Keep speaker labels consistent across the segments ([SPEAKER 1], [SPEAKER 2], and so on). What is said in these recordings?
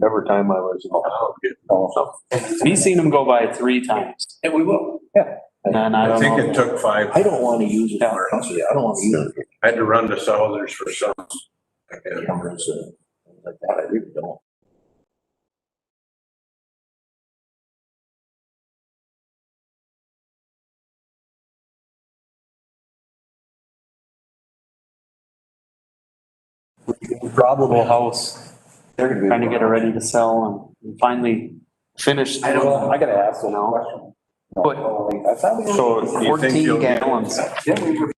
[SPEAKER 1] every time I was,
[SPEAKER 2] We seen them go by 3 times.
[SPEAKER 3] And we will.
[SPEAKER 2] And I
[SPEAKER 4] I
[SPEAKER 2] don't
[SPEAKER 4] think
[SPEAKER 2] know.
[SPEAKER 4] it took 5.
[SPEAKER 1] I don't want to use it. Honestly, I don't want to use it.
[SPEAKER 4] I had to run to Southers for some.
[SPEAKER 1] Cameras and like that. I really don't.
[SPEAKER 2] Probable house. They're trying to get it ready to sell and finally finished.
[SPEAKER 1] I know, I gotta ask them
[SPEAKER 2] No.
[SPEAKER 1] a question.
[SPEAKER 2] But-
[SPEAKER 1] I thought we were.
[SPEAKER 4] So you think
[SPEAKER 2] 14
[SPEAKER 4] you'll get-
[SPEAKER 2] gallons.
[SPEAKER 1] Yeah, we were.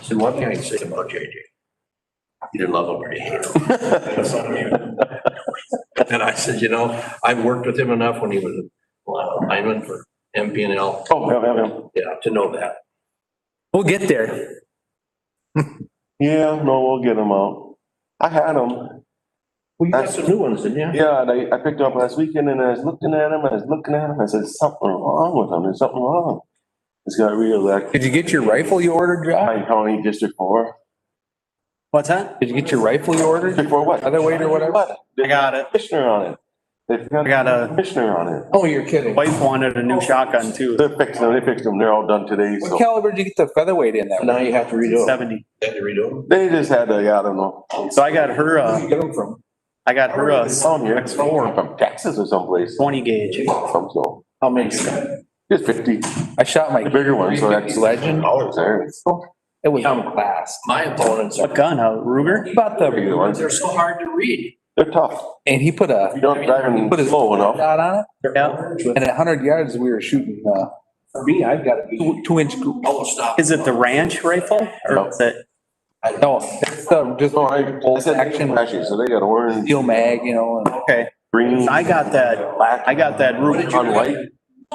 [SPEAKER 3] So what can I say about JJ? You didn't love him or you hate him. And I said, I've worked with him enough when he was a lineman for MP&L.
[SPEAKER 1] Oh,
[SPEAKER 3] Yeah, to know that.
[SPEAKER 2] We'll get there.
[SPEAKER 1] yeah, no, we'll get them out. I had them.
[SPEAKER 3] Well, you got some new ones, didn't you?
[SPEAKER 1] Yeah, and I picked them up last weekend and I was looking at them, I said, something wrong with them, there's something wrong. It's got real like
[SPEAKER 5] Did you get your rifle you ordered, Josh?
[SPEAKER 1] Pine County District 4.
[SPEAKER 2] What's that?
[SPEAKER 5] Did you get your rifle you ordered?
[SPEAKER 1] District 4 what?
[SPEAKER 5] Other weight or whatever?
[SPEAKER 1] What?
[SPEAKER 2] I got it.
[SPEAKER 1] Commissioner on it. They've got
[SPEAKER 2] I got a-
[SPEAKER 1] commissioner on it.
[SPEAKER 5] Oh, you're kidding.
[SPEAKER 2] Wife wanted a new shotgun too.
[SPEAKER 1] They fixed them, they're all done today,
[SPEAKER 5] What
[SPEAKER 1] so.
[SPEAKER 5] caliber did you get the featherweight in there?
[SPEAKER 3] Now you have to redo them.
[SPEAKER 2] 70.
[SPEAKER 3] You have to redo them.
[SPEAKER 1] They just had a, I don't know.
[SPEAKER 2] So I got her
[SPEAKER 5] Where'd you get them from?
[SPEAKER 1] Down here, from Texas or someplace.
[SPEAKER 2] 20 gauge.
[SPEAKER 1] Some so.
[SPEAKER 5] How many?
[SPEAKER 1] Just 50,
[SPEAKER 5] I shot my
[SPEAKER 1] the bigger one, so that's
[SPEAKER 5] Legend.
[SPEAKER 1] dollars there.
[SPEAKER 5] It was fast.
[SPEAKER 3] My opponents are,
[SPEAKER 2] What gun? A Ruger?
[SPEAKER 5] About the,
[SPEAKER 1] Regular ones.
[SPEAKER 3] they're so hard to read.
[SPEAKER 1] They're tough.
[SPEAKER 5] and he put
[SPEAKER 1] If you don't drive them
[SPEAKER 5] his
[SPEAKER 1] slow enough.
[SPEAKER 5] shot on it.
[SPEAKER 2] Yeah.
[SPEAKER 5] And at 100 yards, we were shooting,
[SPEAKER 3] For me, I've got to be
[SPEAKER 5] 2-inch group.
[SPEAKER 3] almost stop.
[SPEAKER 2] Is it the ranch rifle or is it?
[SPEAKER 5] No, it's just
[SPEAKER 1] No, I said
[SPEAKER 5] action
[SPEAKER 1] actually, so they got orange,
[SPEAKER 5] steel mag, and
[SPEAKER 2] Okay.
[SPEAKER 1] green.
[SPEAKER 2] I got that.
[SPEAKER 1] Black.
[SPEAKER 2] I got that Ruger
[SPEAKER 1] On white.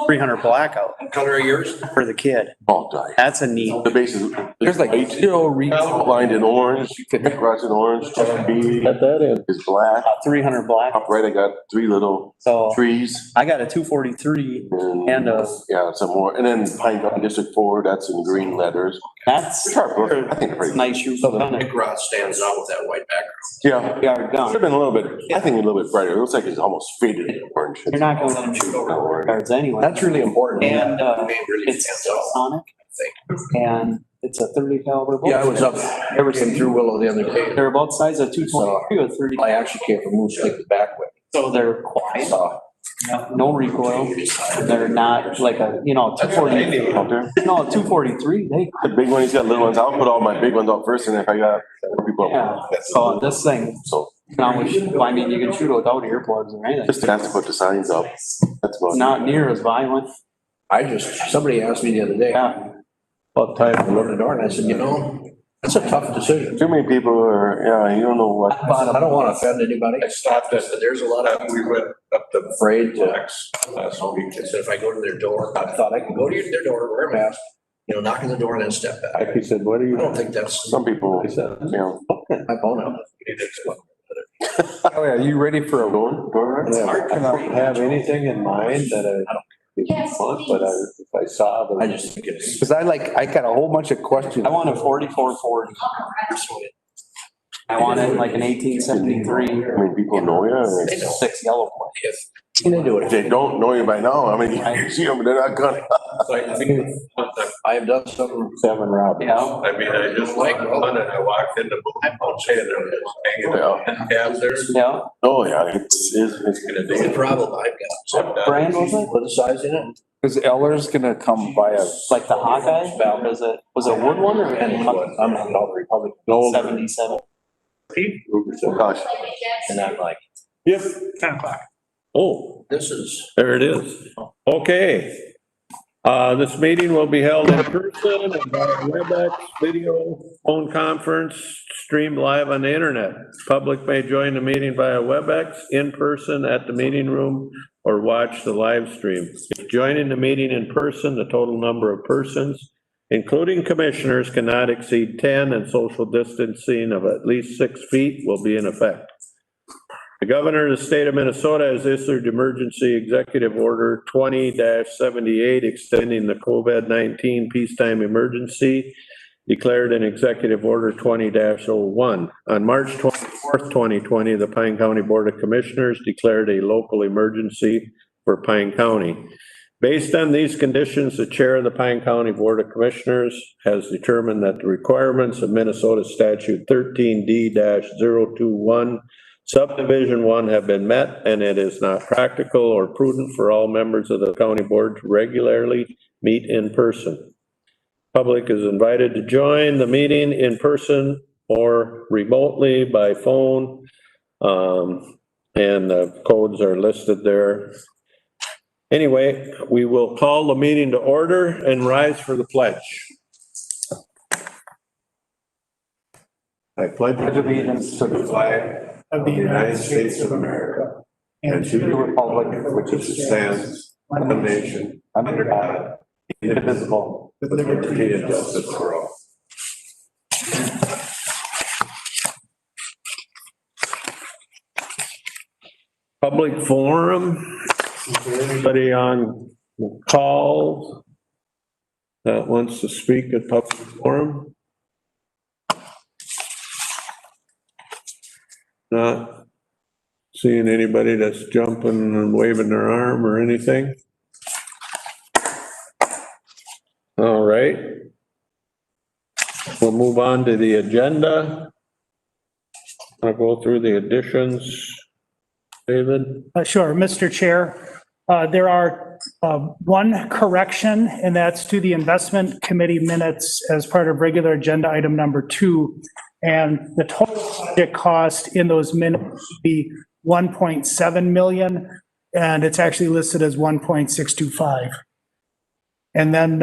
[SPEAKER 2] 300 blackout
[SPEAKER 3] What color are yours?
[SPEAKER 2] for the kid.
[SPEAKER 1] All die.
[SPEAKER 2] That's a neat.
[SPEAKER 1] The base is.
[SPEAKER 5] there's like
[SPEAKER 1] white,
[SPEAKER 5] 0 reads.
[SPEAKER 1] outlined in orange, crossed in orange, B is black.
[SPEAKER 2] 300 black.
[SPEAKER 1] Up right, I got 3 little
[SPEAKER 2] So
[SPEAKER 1] trees.
[SPEAKER 2] I got a 243 and
[SPEAKER 1] Yeah, some more, and then Pine County District 4, that's in green letters.
[SPEAKER 2] that's
[SPEAKER 1] Sharp, I think pretty.
[SPEAKER 2] nice shoe.
[SPEAKER 3] Big rod stands out with that white background.
[SPEAKER 1] Yeah,
[SPEAKER 2] Yard
[SPEAKER 1] should have
[SPEAKER 2] gun.
[SPEAKER 1] been a little bit, I think a little bit brighter, it looks like it's almost faded orange.
[SPEAKER 2] You're not gonna let them shoot over cards anyway.
[SPEAKER 5] That's really important.
[SPEAKER 2] And
[SPEAKER 3] The name really
[SPEAKER 2] it's
[SPEAKER 3] stands out.
[SPEAKER 2] Sonic. and it's a 30 caliber bullet.
[SPEAKER 3] Yeah, I was up, everything through Willow the other day.
[SPEAKER 2] They're about size of 223 with 30.
[SPEAKER 3] I actually came from Moose Lake the back way.
[SPEAKER 2] So they're quiet,
[SPEAKER 3] So,
[SPEAKER 2] no recoil. They're not like a, 240.
[SPEAKER 1] Out there.
[SPEAKER 2] No, 243,
[SPEAKER 1] The big one, he's got little ones. I'll put all my big ones out first and if I got more people.
[SPEAKER 2] yeah. So this thing,
[SPEAKER 1] So
[SPEAKER 2] I mean, you can shoot without earplugs or anything.
[SPEAKER 1] just have to put the signs up. That's about
[SPEAKER 2] It's
[SPEAKER 1] it.
[SPEAKER 2] not near as violent.
[SPEAKER 3] somebody asked me the other day,
[SPEAKER 2] Yeah.
[SPEAKER 3] what time to open the door, and I said, that's a tough decision.
[SPEAKER 1] Too many people are, yeah, you don't know what.
[SPEAKER 3] I don't want to offend anybody. I stopped at, there's a lot of,
[SPEAKER 4] We went up the
[SPEAKER 3] afraid to,
[SPEAKER 4] flex last week.
[SPEAKER 3] I said, if I go to their door, I thought I could go to their door, wear a mask, knock on the door and then step back.
[SPEAKER 4] He said, what are
[SPEAKER 3] I
[SPEAKER 4] you?
[SPEAKER 3] don't think that's
[SPEAKER 1] Some people,
[SPEAKER 4] I said,
[SPEAKER 3] my phone out.
[SPEAKER 5] Oh, yeah, you ready for a
[SPEAKER 1] door
[SPEAKER 4] I don't have anything in mind that I want, but if I saw
[SPEAKER 3] I
[SPEAKER 4] the.
[SPEAKER 3] just think it's.
[SPEAKER 5] Because I got a whole bunch of questions.
[SPEAKER 2] I want a 4440. I want it like an 1873,
[SPEAKER 1] I mean, people know you. or
[SPEAKER 3] They know.
[SPEAKER 2] 6 yellow point.
[SPEAKER 3] Can they do
[SPEAKER 1] If
[SPEAKER 3] it?
[SPEAKER 1] they don't know you by now, I mean, you see them, they're not gonna.
[SPEAKER 3] I have done some,
[SPEAKER 4] 7 Robins.
[SPEAKER 2] Yeah.
[SPEAKER 4] I mean, I just like one and I walked in the booth, I'll say they're hanging out, have there.
[SPEAKER 2] Yeah.
[SPEAKER 1] Oh, yeah, it's
[SPEAKER 4] Gonna
[SPEAKER 3] the
[SPEAKER 4] do
[SPEAKER 3] problem I've got.
[SPEAKER 2] What brand was it?
[SPEAKER 3] Put the size in it.
[SPEAKER 5] Is Eller's gonna come by us?
[SPEAKER 2] Like the Hawkeye? Was it wood one or
[SPEAKER 3] And I'm not all the Republican.
[SPEAKER 2] 77?
[SPEAKER 1] oh, gosh.
[SPEAKER 3] And I'm like,
[SPEAKER 4] Yep. Oh,
[SPEAKER 3] this is,
[SPEAKER 4] there it is. Okay. This meeting will be held in person and by WebEx video phone conference streamed live on the internet. Public may join the meeting via WebEx in person at the meeting room or watch the live stream. If joining the meeting in person, the total number of persons, including commissioners, cannot exceed 10 and social distancing of at least 6 feet will be in effect. The governor of the state of Minnesota has issued emergency executive order 20-78 extending the COVID-19 peacetime emergency declared in executive order 20-01. On March 24th, 2020, the Pine County Board of Commissioners declared a local emergency for Pine County. Based on these conditions, the chair of the Pine County Board of Commissioners has determined that the requirements of Minnesota Statute 13D-021 Subdivision 1 have been met, and it is not practical or prudent for all members of the county board to regularly meet in person. Public is invited to join the meeting in person or remotely by phone, and the codes are listed there. Anyway, we will call the meeting to order and rise for the pledge. I pledge allegiance to the flag of the United States of America and to the republic which stands one nation under God, indivisible, with liberty and justice for all. Public forum. Is there anybody on the call that wants to speak at public forum? Not seeing anybody that's jumping and waving their arm or anything. All right. We'll move on to the agenda. I'll go through the additions. David?
[SPEAKER 6] Sure, Mr. Chair. There are one correction, and that's to the investment committee minutes as part of regular agenda item number 2. And the total project cost in those minutes would be 1.7 million, and it's actually listed as 1.625. And then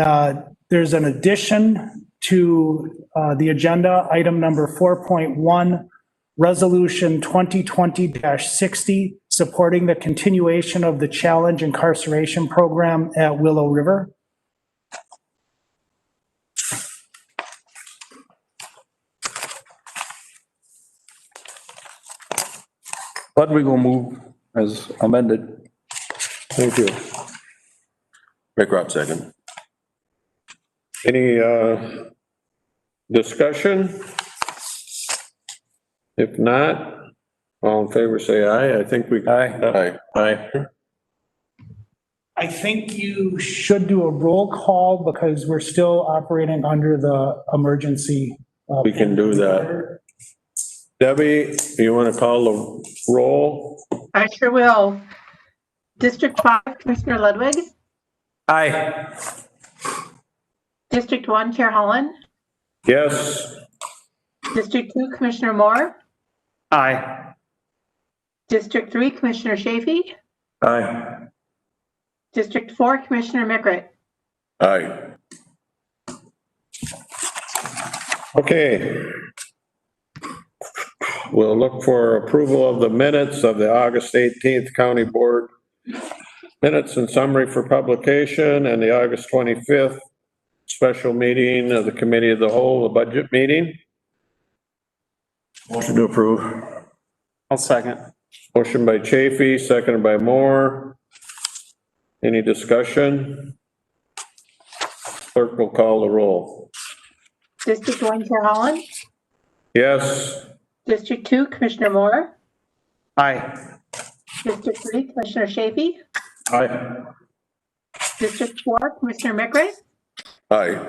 [SPEAKER 6] there's an addition to the agenda, item number 4.1, Resolution 2020-60, supporting the continuation of the challenge incarceration program at Willow River.
[SPEAKER 5] But we will move as amended.
[SPEAKER 4] Thank you.
[SPEAKER 1] Rick Rob, second.
[SPEAKER 4] Any discussion? If not, all in favor say aye. I think we.
[SPEAKER 5] Aye.
[SPEAKER 1] Aye.
[SPEAKER 4] Aye.
[SPEAKER 6] I think you should do a roll call because we're still operating under the emergency.
[SPEAKER 4] We can do that. Debbie, you want to call the roll?
[SPEAKER 7] I sure will. District 5, Commissioner Ludwig.
[SPEAKER 5] Aye.
[SPEAKER 7] District 1, Chair Holland.
[SPEAKER 4] Yes.
[SPEAKER 7] District 2, Commissioner Moore.
[SPEAKER 2] Aye.
[SPEAKER 7] District 3, Commissioner Chafee.
[SPEAKER 5] Aye.
[SPEAKER 7] District 4, Commissioner Mickert.
[SPEAKER 4] Aye. Okay. We'll look for approval of the minutes of the August 18th County Board minutes and summary for publication, and the August 25th special meeting of the Committee of the Whole, the budget meeting.
[SPEAKER 5] Motion to approve.
[SPEAKER 2] I'll second.
[SPEAKER 4] Motion by Chafee, seconded by Moore. Any discussion? Clerk will call the roll.
[SPEAKER 7] District 1, Chair Holland.
[SPEAKER 4] Yes.
[SPEAKER 7] District 2, Commissioner Moore.
[SPEAKER 2] Aye.
[SPEAKER 7] District 3, Commissioner Chafee.
[SPEAKER 5] Aye.
[SPEAKER 7] District 4, Commissioner Mickert.
[SPEAKER 4] Aye.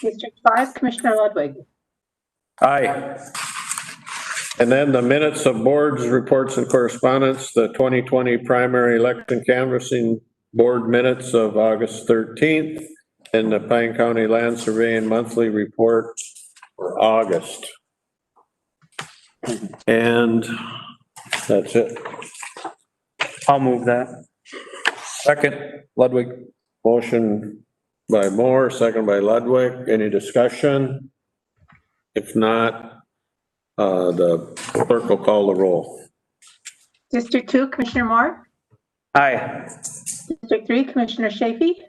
[SPEAKER 7] District 5, Commissioner Ludwig.
[SPEAKER 5] Aye.
[SPEAKER 4] And then the minutes of boards, reports, and correspondence, the 2020 primary election canvassing board minutes of August 13th, and the Pine County Land Surveying monthly report for August. And that's it.
[SPEAKER 2] I'll move that.
[SPEAKER 5] Second, Ludwig.
[SPEAKER 4] Motion by Moore, second by Ludwig. Any discussion? If not, the clerk will call the roll.
[SPEAKER 7] District 2, Commissioner Moore.
[SPEAKER 2] Aye.
[SPEAKER 7] District 3, Commissioner Chafee.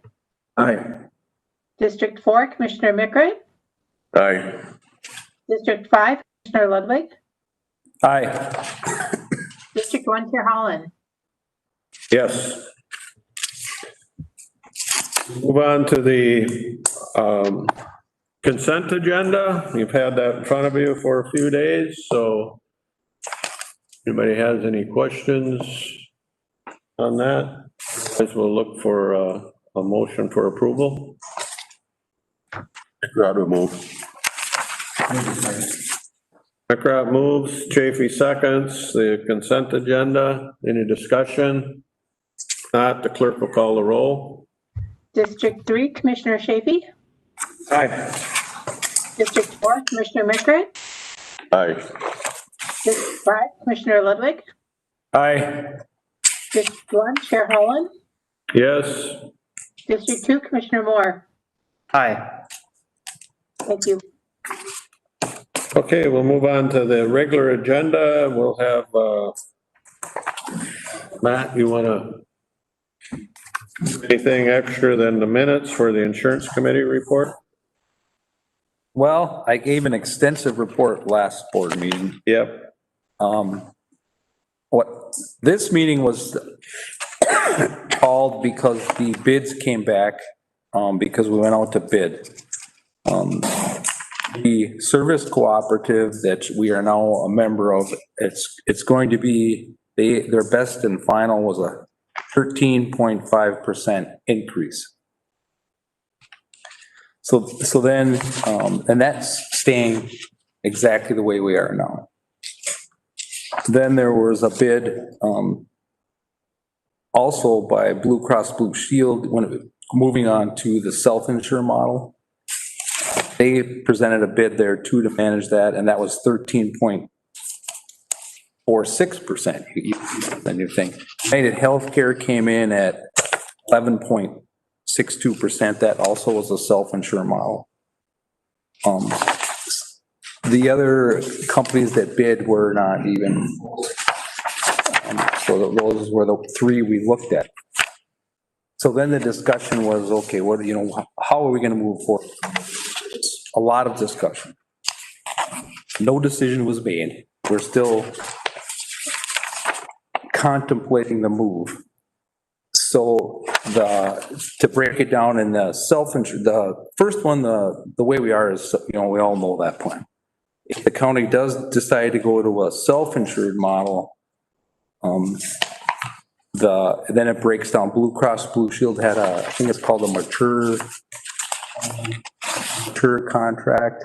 [SPEAKER 5] Aye.
[SPEAKER 7] District 4, Commissioner Mickert.
[SPEAKER 4] Aye.
[SPEAKER 7] District 5, Commissioner Ludwig.
[SPEAKER 5] Aye.
[SPEAKER 7] District 1, Chair Holland.
[SPEAKER 4] Yes. Move on to the consent agenda. You've had that in front of you for a few days, so anybody has any questions on that? Guess we'll look for a motion for approval. McGrath moves. McGrath moves, Chafee seconds, the consent agenda. Any discussion? Not, the clerk will call the roll.
[SPEAKER 7] District 3, Commissioner Chafee.
[SPEAKER 4] Aye.
[SPEAKER 7] District 4, Commissioner Mickert.
[SPEAKER 4] Aye.
[SPEAKER 7] District 5, Commissioner Ludwig.
[SPEAKER 5] Aye.
[SPEAKER 7] District 1, Chair Holland.
[SPEAKER 4] Yes.
[SPEAKER 7] District 2, Commissioner Moore.
[SPEAKER 2] Aye.
[SPEAKER 7] Thank you.
[SPEAKER 4] Okay, we'll move on to the regular agenda. We'll have, Matt, you want to, anything extra than the minutes for the insurance committee report?
[SPEAKER 5] Well, I gave an extensive report last board meeting.
[SPEAKER 4] Yep.
[SPEAKER 5] What, this meeting was called because the bids came back, because we went out to bid. The service cooperative that we are now a member of, it's going to be, their best and final was a 13.5% increase. So then, and that's staying exactly the way we are now. Then there was a bid, also by Blue Cross Blue Shield, moving on to the self-insure model. They presented a bid there too to manage that, and that was 13.46%. The new thing. United Healthcare came in at 11.62%. That also was a self-insure model. The other companies that bid were not even. So those were the three we looked at. So then the discussion was, okay, what, how are we going to move forward? A lot of discussion. No decision was made. We're still contemplating the move. So to break it down in the self-insured, the first one, the way we are is, we all know that plan. If the county does decide to go to a self-insured model, then it breaks down. Blue Cross Blue Shield had I think it's called a mature contract.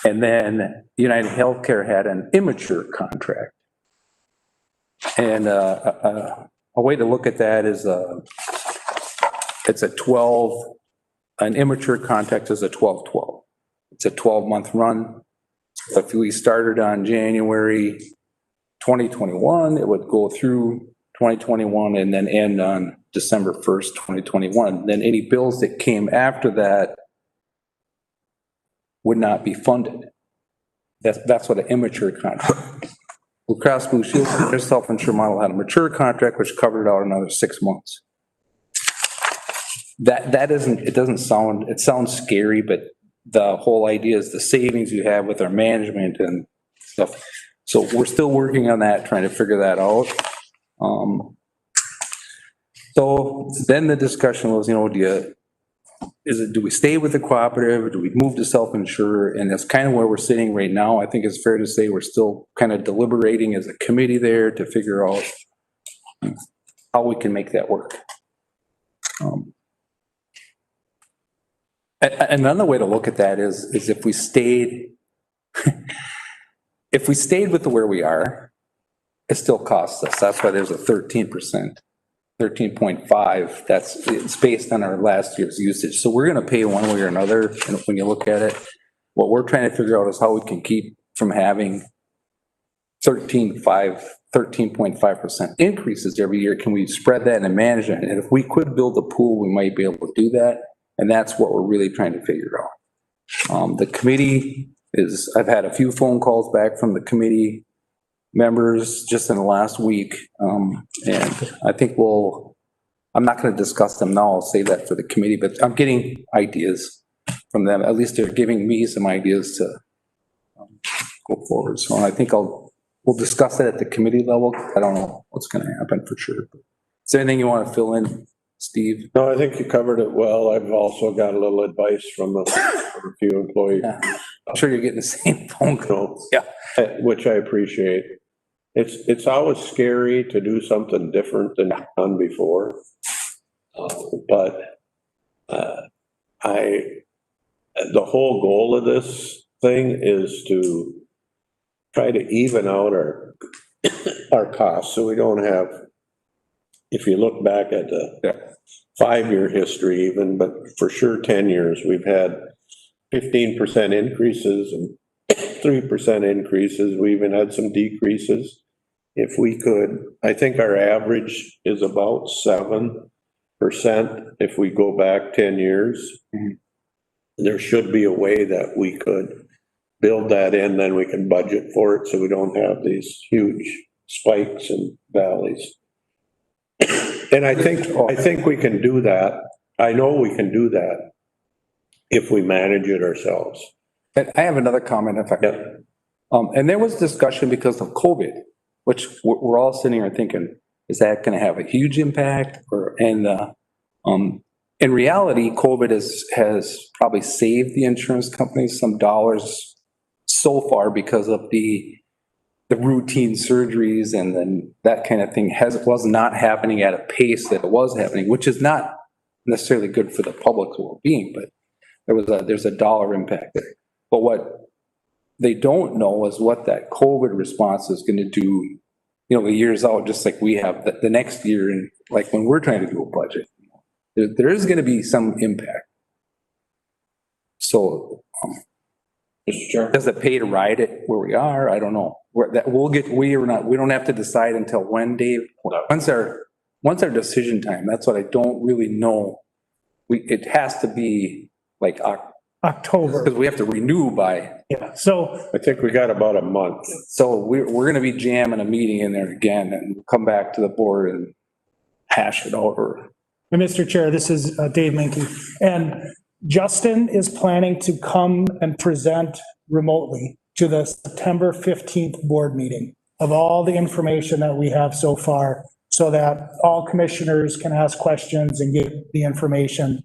[SPEAKER 5] And then United Healthcare had an immature contract. And a way to look at that is it's a 12, an immature contract is a 12-12. It's a 12-month run. If we started on January 2021, it would go through 2021 and then end on December 1st, 2021. Then any bills that came after that would not be funded. That's what an immature contract. Blue Cross Blue Shield, their self-insured model had a mature contract which covered out another 6 months. That isn't, it doesn't sound, it sounds scary, but the whole idea is the savings you have with our management and stuff. So we're still working on that, trying to figure that out. So then the discussion was, do we stay with the cooperative or do we move to self-insure? And that's kind of where we're sitting right now. I think it's fair to say we're still kind of deliberating as a committee there to figure out how we can make that work. Another way to look at that is if we stayed, with where we are, it still costs us. That's why there's a 13%. 13.5, it's based on our last year's usage. So we're going to pay one way or another. And when you look at it, what we're trying to figure out is how we can keep from having 13.5% increases every year. Can we spread that and manage it? And if we could build a pool, we might be able to do that. And that's what we're really trying to figure out. The committee I've had a few phone calls back from the committee members just in the last week. And I think I'm not going to discuss them now. I'll save that for the committee, but I'm getting ideas from them. At least they're giving me some ideas to go forward. So I think we'll discuss it at the committee level. I don't know what's going to happen for sure. Is there anything you want to fill in, Steve?
[SPEAKER 4] No, I think you covered it well. I've also got a little advice from a few employees.
[SPEAKER 5] Yeah. I'm sure you're getting the same phone calls. Yeah.
[SPEAKER 4] Which I appreciate. It's always scary to do something different than done before. But the whole goal of this thing is to try to even out our costs so we don't have, if you look back at the 5-year history even, but for sure 10 years, we've had 15% increases and 3% increases. We even had some decreases. If we could, I think our average is about 7% if we go back 10 years. Mm-hmm. There should be a way that we could build that in, then we can budget for it so we don't have these huge spikes and valleys. And I think we can do that. I know we can do that if we manage it ourselves.
[SPEAKER 5] And I have another comment if I could. And there was discussion because of COVID, which we're all sitting here thinking, is that going to have a huge impact? In reality, COVID has probably saved the insurance companies some dollars so far because of the routine surgeries and then that kind of thing was not happening at a pace that it was happening, which is not necessarily good for the public's well-being, but there's a dollar impact there. But what they don't know is what that COVID response is going to do, the years out, just like we have the next year. And like when we're trying to do a budget, there is going to be some impact. So, does it pay to ride it where we are? I don't know. We don't have to decide until when, Dave? When's our decision time? That's what I don't really know. It has to be like
[SPEAKER 6] October.
[SPEAKER 5] Because we have to renew by.
[SPEAKER 6] Yeah, so.
[SPEAKER 4] I think we got about a month.
[SPEAKER 5] So we're going to be jamming a meeting in there again and come back to the board and hash it over.
[SPEAKER 6] Mr. Chair, this is Dave Minke. And Justin is planning to come and present remotely to the September 15th board meeting of all the information that we have so far so that all commissioners can ask questions and get the information.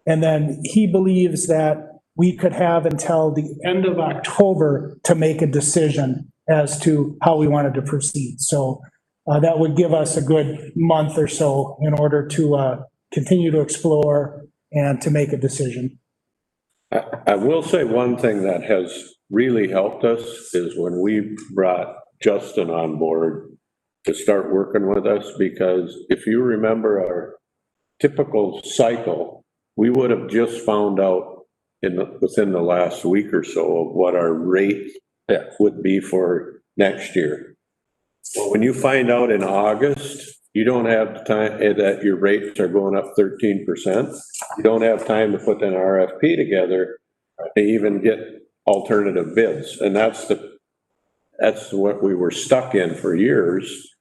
[SPEAKER 6] And then he believes that we could have until the end of October to make a decision as to how we wanted to proceed. So that would give us a good month or so in order to continue to explore and to make a decision.
[SPEAKER 4] I will say one thing that has really helped us is when we brought Justin on board to start working with us, because if you remember our typical cycle, we would have just found out within the last week or so of what our rate would be for next year. Well, when you find out in August, you don't have time that your rates are going up 13%. You don't have time to put an RFP together to even get alternative bids. And that's what we were stuck in for years.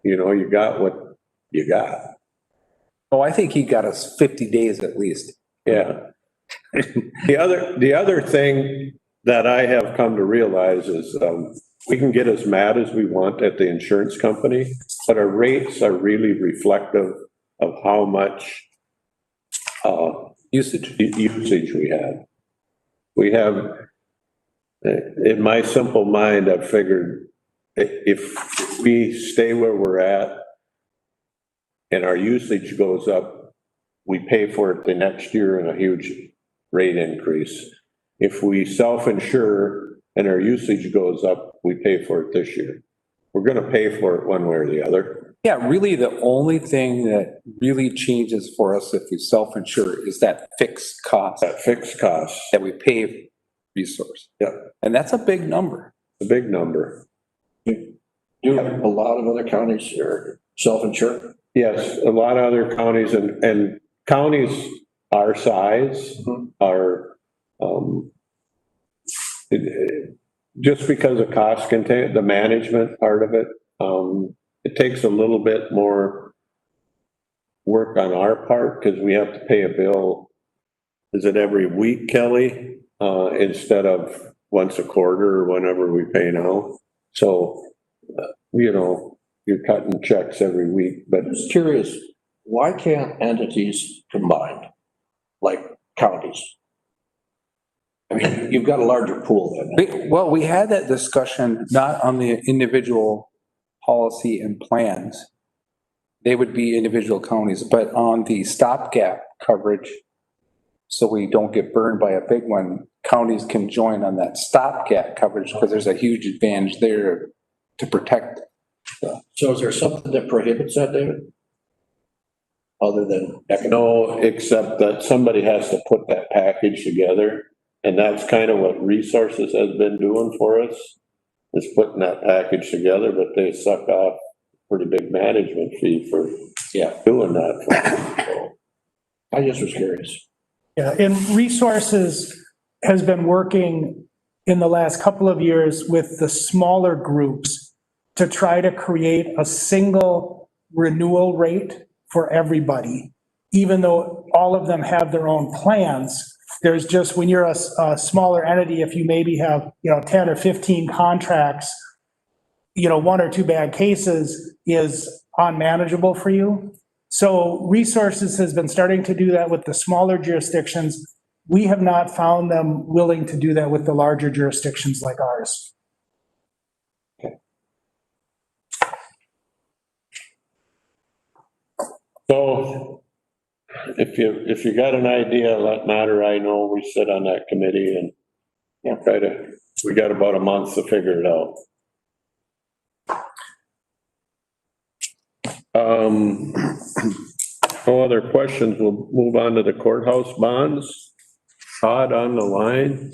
[SPEAKER 4] You got what you got.
[SPEAKER 5] Oh, I think he got us 50 days at least.
[SPEAKER 4] Yeah. The other thing that I have come to realize is, we can get as mad as we want at the insurance company, but our rates are really reflective of how much usage we have. We have, in my simple mind, I've figured if we stay where we're at and our usage goes up, we pay for it the next year in a huge rate increase. If we self-insure and our usage goes up, we pay for it this year. We're going to pay for it one way or the other.
[SPEAKER 5] Yeah, really the only thing that really changes for us if we self-insure is that fixed cost.
[SPEAKER 4] That fixed cost.
[SPEAKER 5] That we pay resource.
[SPEAKER 4] Yeah.
[SPEAKER 5] And that's a big number.
[SPEAKER 4] A big number.
[SPEAKER 3] Do a lot of other counties are self-insured?
[SPEAKER 4] Yes, a lot of other counties and counties our size are, just because of cost contain, the management part of it, it takes a little bit more work on our part because we have to pay a bill. Is it every week, Kelly? Instead of once a quarter or whenever we pay now. So, you're cutting checks every week, but
[SPEAKER 3] I'm just curious, why can't entities combined, like counties? I mean, you've got a larger pool then.
[SPEAKER 5] Well, we had that discussion, not on the individual policy and plans. They would be individual counties, but on the stopgap coverage, so we don't get burned by a big one, counties can join on that stopgap coverage because there's a huge advantage there to protect.
[SPEAKER 3] So is there something that prohibits that, David? Other than economic?
[SPEAKER 4] no, except that somebody has to put that package together. And that's kind of what Resources has been doing for us, is putting that package together, but they suck off a pretty big management fee for doing that. So,
[SPEAKER 3] I just was curious.
[SPEAKER 6] Yeah, and Resources has been working in the last couple of years with the smaller groups to try to create a single renewal rate for everybody. Even though all of them have their own plans, there's just, when you're a smaller entity, if you maybe have, 10 or 15 contracts, 1 or 2 bad cases is unmanageable for you. So Resources has been starting to do that with the smaller jurisdictions. We have not found them willing to do that with the larger jurisdictions like ours.
[SPEAKER 4] So if you got an idea, let Matt or I know. We sit on that committee and we got about a month to figure it out. No other questions. We'll move on to the courthouse bonds. Todd on the line.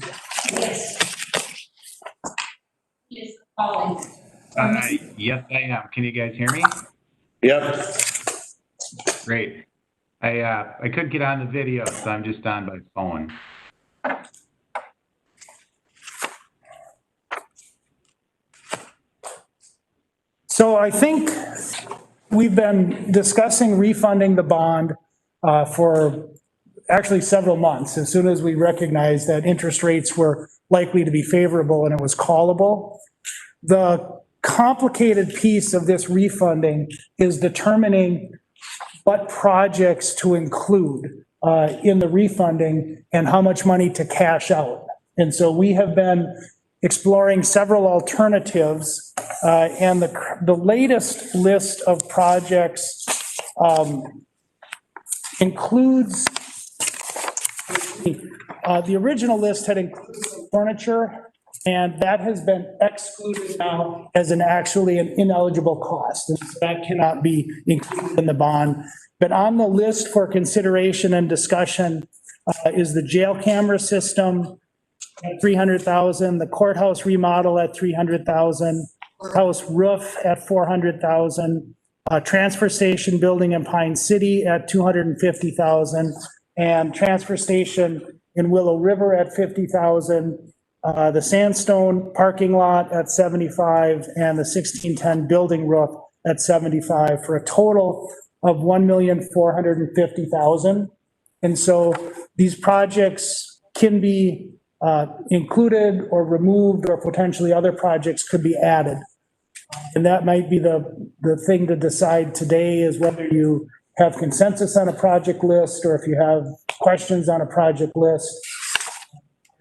[SPEAKER 8] Yes, I am. Can you guys hear me?
[SPEAKER 4] Yep.
[SPEAKER 8] Great. I couldn't get on the video, so I'm just on by phone.
[SPEAKER 6] So I think we've been discussing refunding the bond for actually several months, as soon as we recognized that interest rates were likely to be favorable and it was callable. The complicated piece of this refunding is determining what projects to include in the refunding and how much money to cash out. And so we have been exploring several alternatives And the latest list of projects includes, the original list had included furniture, and that has been excluded now as actually an ineligible cost. And so that cannot be included in the bond. But on the list for consideration and discussion is the jail camera system at $300,000, the courthouse remodel at $300,000, courthouse roof at $400,000, transfer station building in Pine City at $250,000, and transfer station in Willow River at $50,000, the Sandstone parking lot at $75,000, and the 1610 building roof at $75,000, for a total of $1,450,000. And so these projects can be included or removed, or potentially other projects could be added. And that might be the thing to decide today, is whether you have consensus on a project list, or if you have questions on a project list,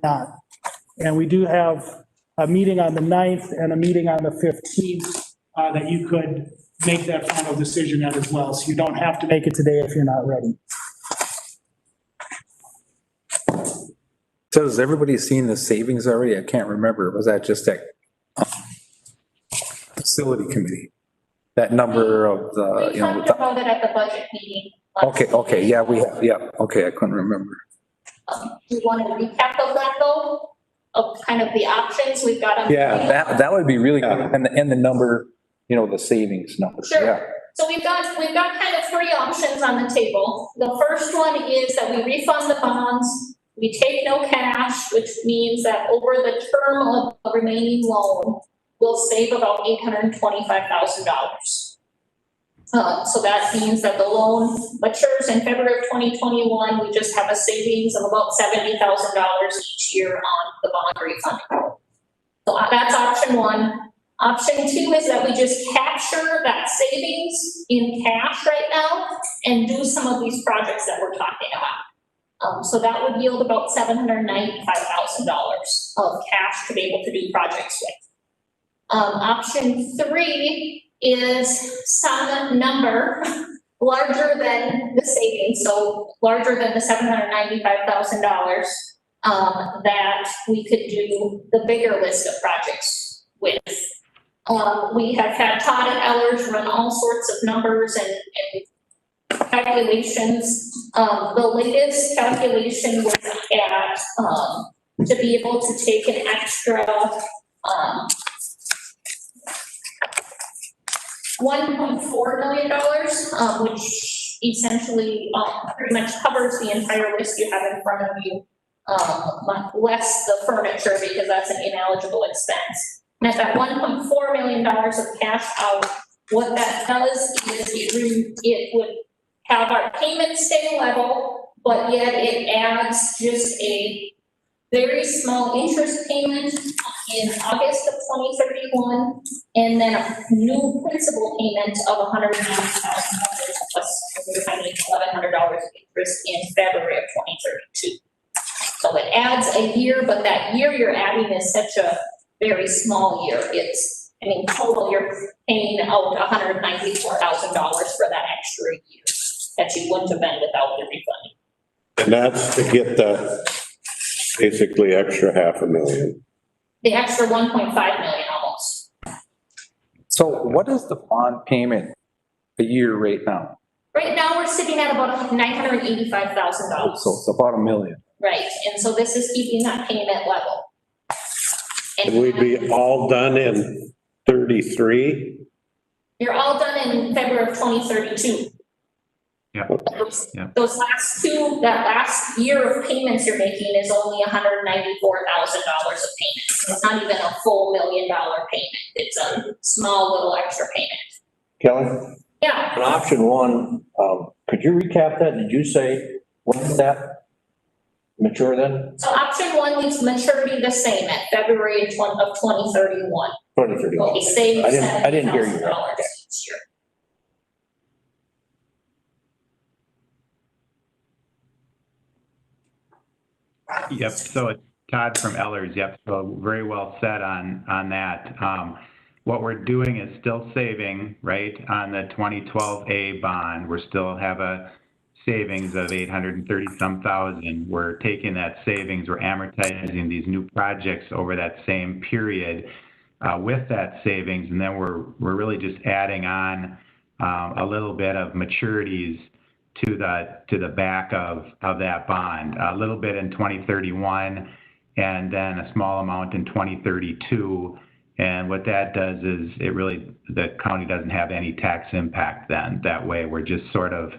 [SPEAKER 6] not. And we do have a meeting on the 9th and a meeting on the 15th that you could make that final decision at as well. So you don't have to make it today if you're not ready.
[SPEAKER 5] So has everybody seen the savings already? I can't remember. Was that just that facility committee? That number of the,
[SPEAKER 9] We talked about it at the budget meeting.
[SPEAKER 5] okay, yeah, we have, yeah, okay, I couldn't remember.
[SPEAKER 9] Do you want to recap of that though? Of kind of the options we've got on.
[SPEAKER 5] Yeah, that would be really good. And the number, the savings numbers,
[SPEAKER 9] Sure.
[SPEAKER 5] yeah.
[SPEAKER 9] So we've got kind of three options on the table. The first one is that we refund the bonds. We take no cash, which means that over the term of the remaining loan, we'll save about $825,000. So that means that the loan matures in February of 2021. We just have a savings of about $70,000 each year on the bond refunding. So that's option one. Option two is that we just capture that savings in cash right now and do some of these projects that we're talking about. So that would yield about $795,000 of cash to be able to do projects with. Option three is some number larger than the savings, so larger than the $795,000, that we could do the bigger list of projects with. We have had Todd and Ellers run all sorts of numbers and calculations. The latest calculation was at, to be able to take an extra, $1.4 million, which essentially pretty much covers the entire list you have in front of you, less the furniture, because that's an ineligible expense. And at that $1.4 million of cash out, what that does is it would have our payments stay level, but yet it adds just a very small interest payment in August of 2031, and then a new principal payment of $190,000 plus $1,100 of interest in February of 2032. So it adds a year, but that year you're adding is such a very small year. Total you're paying out $194,000 for that extra year that you wouldn't have been without the refunding.
[SPEAKER 4] And that's to get the basically extra $500,000.
[SPEAKER 9] The extra 1.5 million almost.
[SPEAKER 5] So what is the bond payment a year right now?
[SPEAKER 9] Right now, we're sitting at about $985,000.
[SPEAKER 5] So it's about $1 million.
[SPEAKER 9] Right, and so this is keeping that payment level.
[SPEAKER 4] And we'd be all done in 33?
[SPEAKER 9] You're all done in February of 2032.
[SPEAKER 8] Yeah.
[SPEAKER 9] Those last two, that last year of payments you're making is only $194,000 of payments. It's not even a full $1 million payment. It's a small little extra payment.
[SPEAKER 3] Kelly,
[SPEAKER 9] Yeah,
[SPEAKER 3] on option one, could you recap that? Did you say, when did that mature then?
[SPEAKER 9] so option one leaves maturity the same at February of 2031.
[SPEAKER 3] 2031.
[SPEAKER 9] We save
[SPEAKER 3] I didn't hear you.
[SPEAKER 9] $70,000 each year.
[SPEAKER 8] Yep, so it's Todd from Ellers, yep, so very well said on that. what we're doing is still saving, right, on the 2012A bond. We still have a savings of 830 some thousand. We're taking that savings, we're amortizing these new projects over that same period with that savings, and then we're really just adding on a little bit of maturities to the back of that bond, a little bit in 2031, and then a small amount in 2032. And what that does is the county doesn't have any tax impact then. That way, we're just sort of,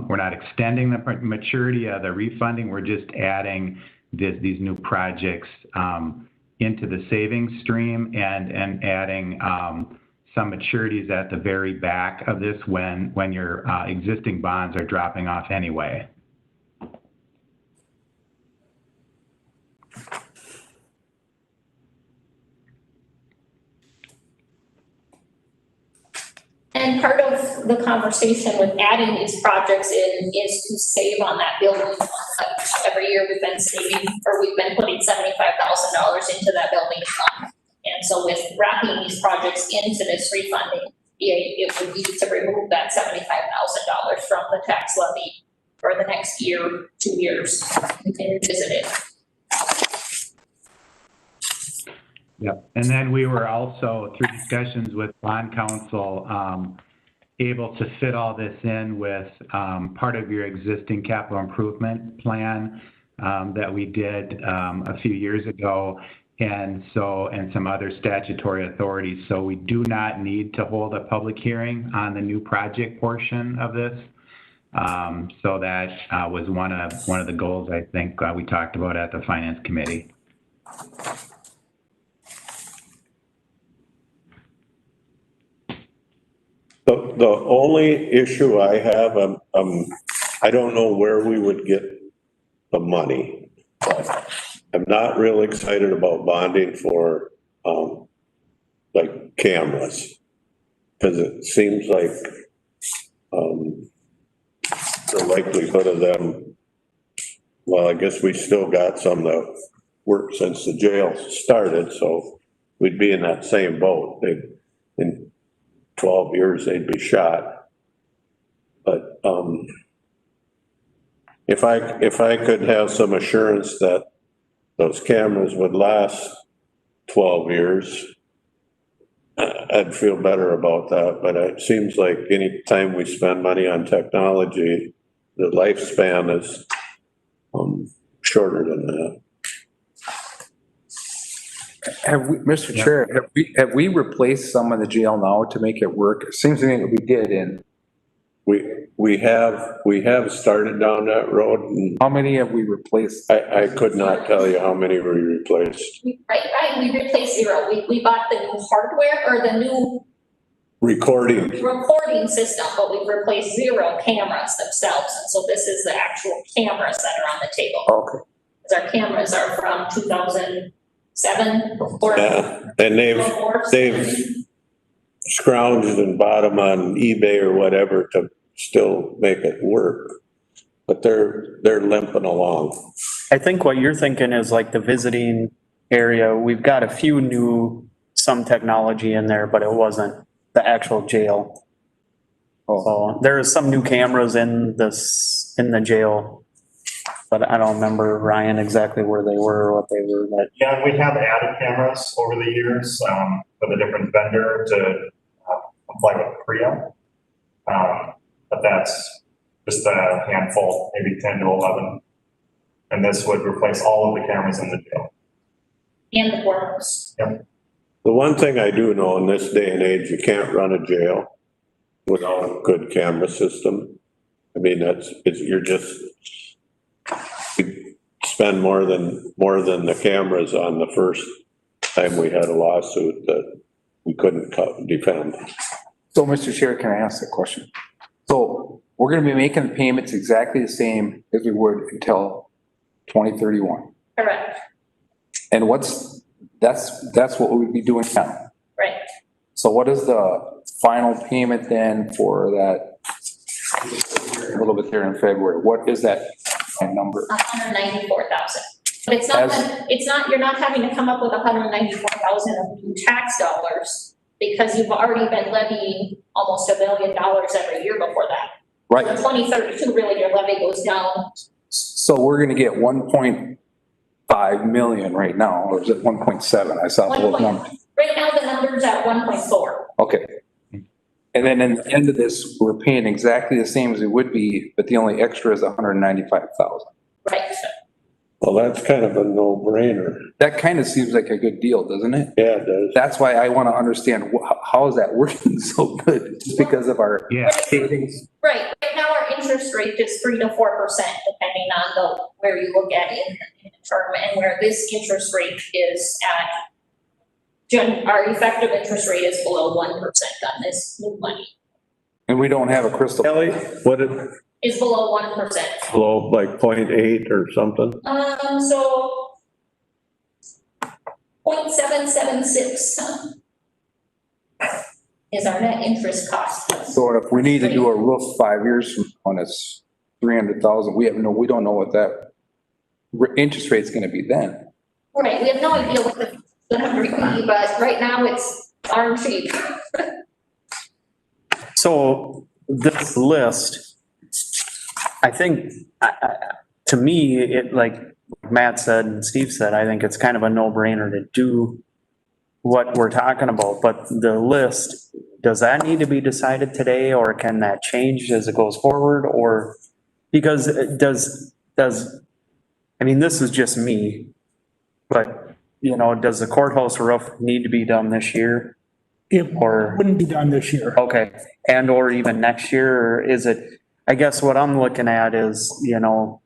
[SPEAKER 8] we're not extending the maturity of the refunding, we're just adding these new projects into the savings stream and adding some maturities at the very back of this when your existing bonds are dropping off anyway.
[SPEAKER 9] And part of the conversation with adding these projects in is to save on that building fund. Like every year we've been saving, or we've been putting $75,000 into that building fund. And so with wrapping these projects into this refunding, it would be to remove that $75,000 from the tax levy for the next year, 2 years. We can revisit it.
[SPEAKER 8] Yep. And then we were also, through discussions with bond counsel, able to fit all this in with part of your existing capital improvement plan that we did a few years ago, and some other statutory authorities. So we do not need to hold a public hearing on the new project portion of this. So that was one of the goals I think we talked about at the Finance Committee.
[SPEAKER 4] The only issue I have, I don't know where we would get the money. I'm not real excited about bonding for, like cameras. Cause it seems like, the likelihood of them, well, I guess we still got some that work since the jail started, so we'd be in that same boat. In 12 years, they'd be shot. But, if I could have some assurance that those cameras would last 12 years, I'd feel better about that. But it seems like any time we spend money on technology, the lifespan is shorter than that.
[SPEAKER 5] Have we, Mr. Chair, have we replaced some of the jail now to make it work? It seems to me that we did, and
[SPEAKER 4] we have started down that road, and
[SPEAKER 5] how many have we replaced?
[SPEAKER 4] I could not tell you how many we replaced.
[SPEAKER 9] Right, we replaced 0. We bought the new hardware or the new
[SPEAKER 4] Recording
[SPEAKER 9] system, but we've replaced 0 cameras themselves. And so this is the actual cameras that are on the table.
[SPEAKER 5] Okay.
[SPEAKER 9] Because our cameras are from 2007 before.
[SPEAKER 4] Yeah, and they've scrounged and bought them on eBay or whatever to still make it work, but they're limping along.
[SPEAKER 2] I think what you're thinking is like the visiting area. We've got a few some technology in there, but it wasn't the actual jail. So there is some new cameras in the jail, but I don't remember, Ryan, exactly where they were or what they were. But
[SPEAKER 10] yeah, we have added cameras over the years with a different vendor to comply with PREA. But that's just a handful, maybe 10 to 11. And this would replace all of the cameras in the jail.
[SPEAKER 9] And the courthouse.
[SPEAKER 10] Yep.
[SPEAKER 4] The one thing I do know in this day and age, you can't run a jail without a good camera system. I mean, you spend more than the cameras on the first time we had a lawsuit that we couldn't defend.
[SPEAKER 5] So, Mr. Chair, can I ask a question? So we're going to be making the payments exactly the same as we would until 2031.
[SPEAKER 9] Correct.
[SPEAKER 5] And that's what we would be doing now.
[SPEAKER 9] Right.
[SPEAKER 5] So what is the final payment then for that? A little bit there in February. What is that number?
[SPEAKER 9] 194,000. But
[SPEAKER 5] As-
[SPEAKER 9] it's not, you're not having to come up with 194,000 of new tax dollars because you've already been levying almost $1 million every year before that. In
[SPEAKER 5] Right,
[SPEAKER 9] 2032, really, your levy goes down.
[SPEAKER 5] so we're gonna get 1.5 million right now, or is it 1.7? I saw both numbers.
[SPEAKER 9] Right now, the number's at 1.4.
[SPEAKER 5] Okay. And then in the end of this, we're paying exactly the same as it would be, but the only extra is 195,000.
[SPEAKER 9] Right.
[SPEAKER 4] Well, that's kind of a no-brainer.
[SPEAKER 5] That kind of seems like a good deal, doesn't it?
[SPEAKER 4] Yeah, it does.
[SPEAKER 5] That's why I want to understand how is that working so good? Just because of our
[SPEAKER 8] Yeah.
[SPEAKER 5] savings?
[SPEAKER 9] Right, right now our interest rate is 3 to 4%, depending on where you look at in the term, and where this interest rate is at. Our effective interest rate is below 1% on this new money,
[SPEAKER 5] And we don't have a crystal.
[SPEAKER 4] Kelly, what it,
[SPEAKER 9] is below 1%.
[SPEAKER 4] below like 0.8 or something?
[SPEAKER 9] So 0.776 is our net interest cost.
[SPEAKER 5] So if we need to do a roof 5 years from now, and it's 300,000, we don't know what that interest rate's going to be then.
[SPEAKER 9] Right, we have no idea what the number would be, but right now it's arm cheap.
[SPEAKER 2] So this list, I think, to me, it, like Matt said and Steve said, I think it's kind of a no-brainer to do what we're talking about, but the list, does that need to be decided today, or can that change as it goes forward? Or, because it does, I mean, this is just me, but, you know, does the courthouse roof need to be done this year?
[SPEAKER 6] It
[SPEAKER 2] Or,
[SPEAKER 6] wouldn't be done this year.
[SPEAKER 2] okay, and or even next year, or is it, I guess what I'm looking at is, you know,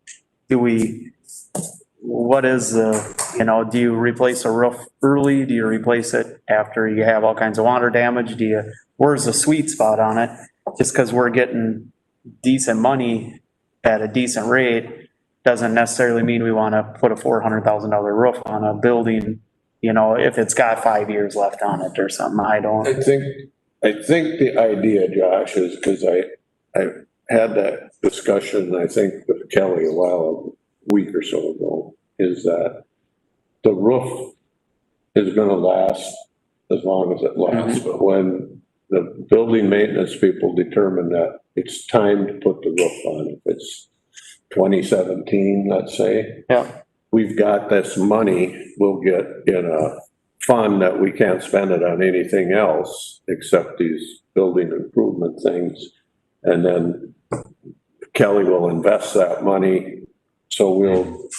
[SPEAKER 2] what is the, you know, do you replace a roof early? Do you replace it after you have all kinds of water damage? Where's the sweet spot on it? Just because we're getting decent money at a decent rate doesn't necessarily mean we want to put a $400,000 roof on a building, you know, if it's got 5 years left on it or something. I
[SPEAKER 4] think the idea, Josh, is because I had that discussion, I think, with Kelly a week or so ago, is that the roof is gonna last as long as it lasts. But when the building maintenance people determine that it's time to put the roof on, if it's 2017, let's say.
[SPEAKER 2] Yeah.
[SPEAKER 4] We've got this money, we'll get in a fund that we can't spend it on anything else except these building improvement things. And then Kelly will invest that money, so we'll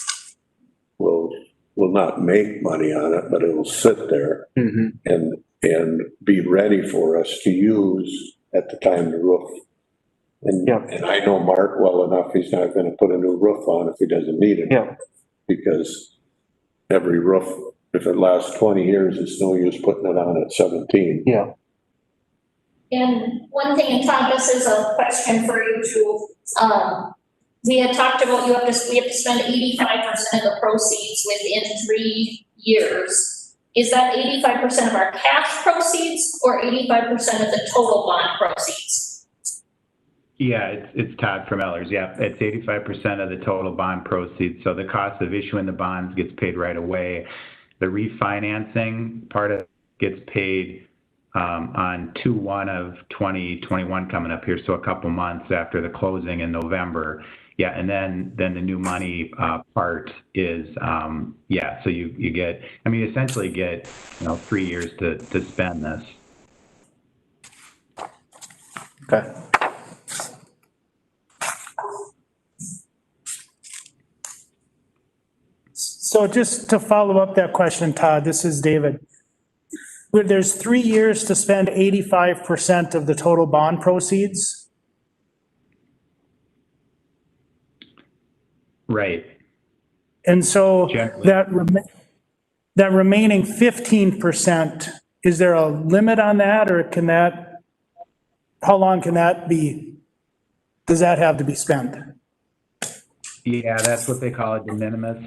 [SPEAKER 4] not make money on it, but it'll sit there and be ready for us to use at the time the roof. And I know Mark well enough, he's not gonna put a new roof on if he doesn't need it.
[SPEAKER 2] Yeah.
[SPEAKER 4] Because every roof, if it lasts 20 years, it's no use putting it on at 17.
[SPEAKER 2] Yeah.
[SPEAKER 9] And one thing, and Todd, this is a question for you too. We had talked about we have to spend 85% of the proceeds within 3 years. Is that 85% of our cash proceeds or 85% of the total bond proceeds?
[SPEAKER 8] Yeah, it's Todd from Ellers. Yeah, it's 85% of the total bond proceeds. So the cost of issuing the bonds gets paid right away. The refinancing part of it gets paid on 2/1 of 2021 coming up here, so a couple months after the closing in November. Yeah, and then the new money part is, so you get, I mean, you essentially get, 3 years to spend this.
[SPEAKER 2] Okay.
[SPEAKER 6] So just to follow up that question, Todd, this is David. There's 3 years to spend 85% of the total bond proceeds?
[SPEAKER 8] Right.
[SPEAKER 6] And so
[SPEAKER 8] Generally.
[SPEAKER 6] that remaining 15%, is there a limit on that, or how long can that be? Does that have to be spent?
[SPEAKER 8] Yeah, that's what they call a de minimis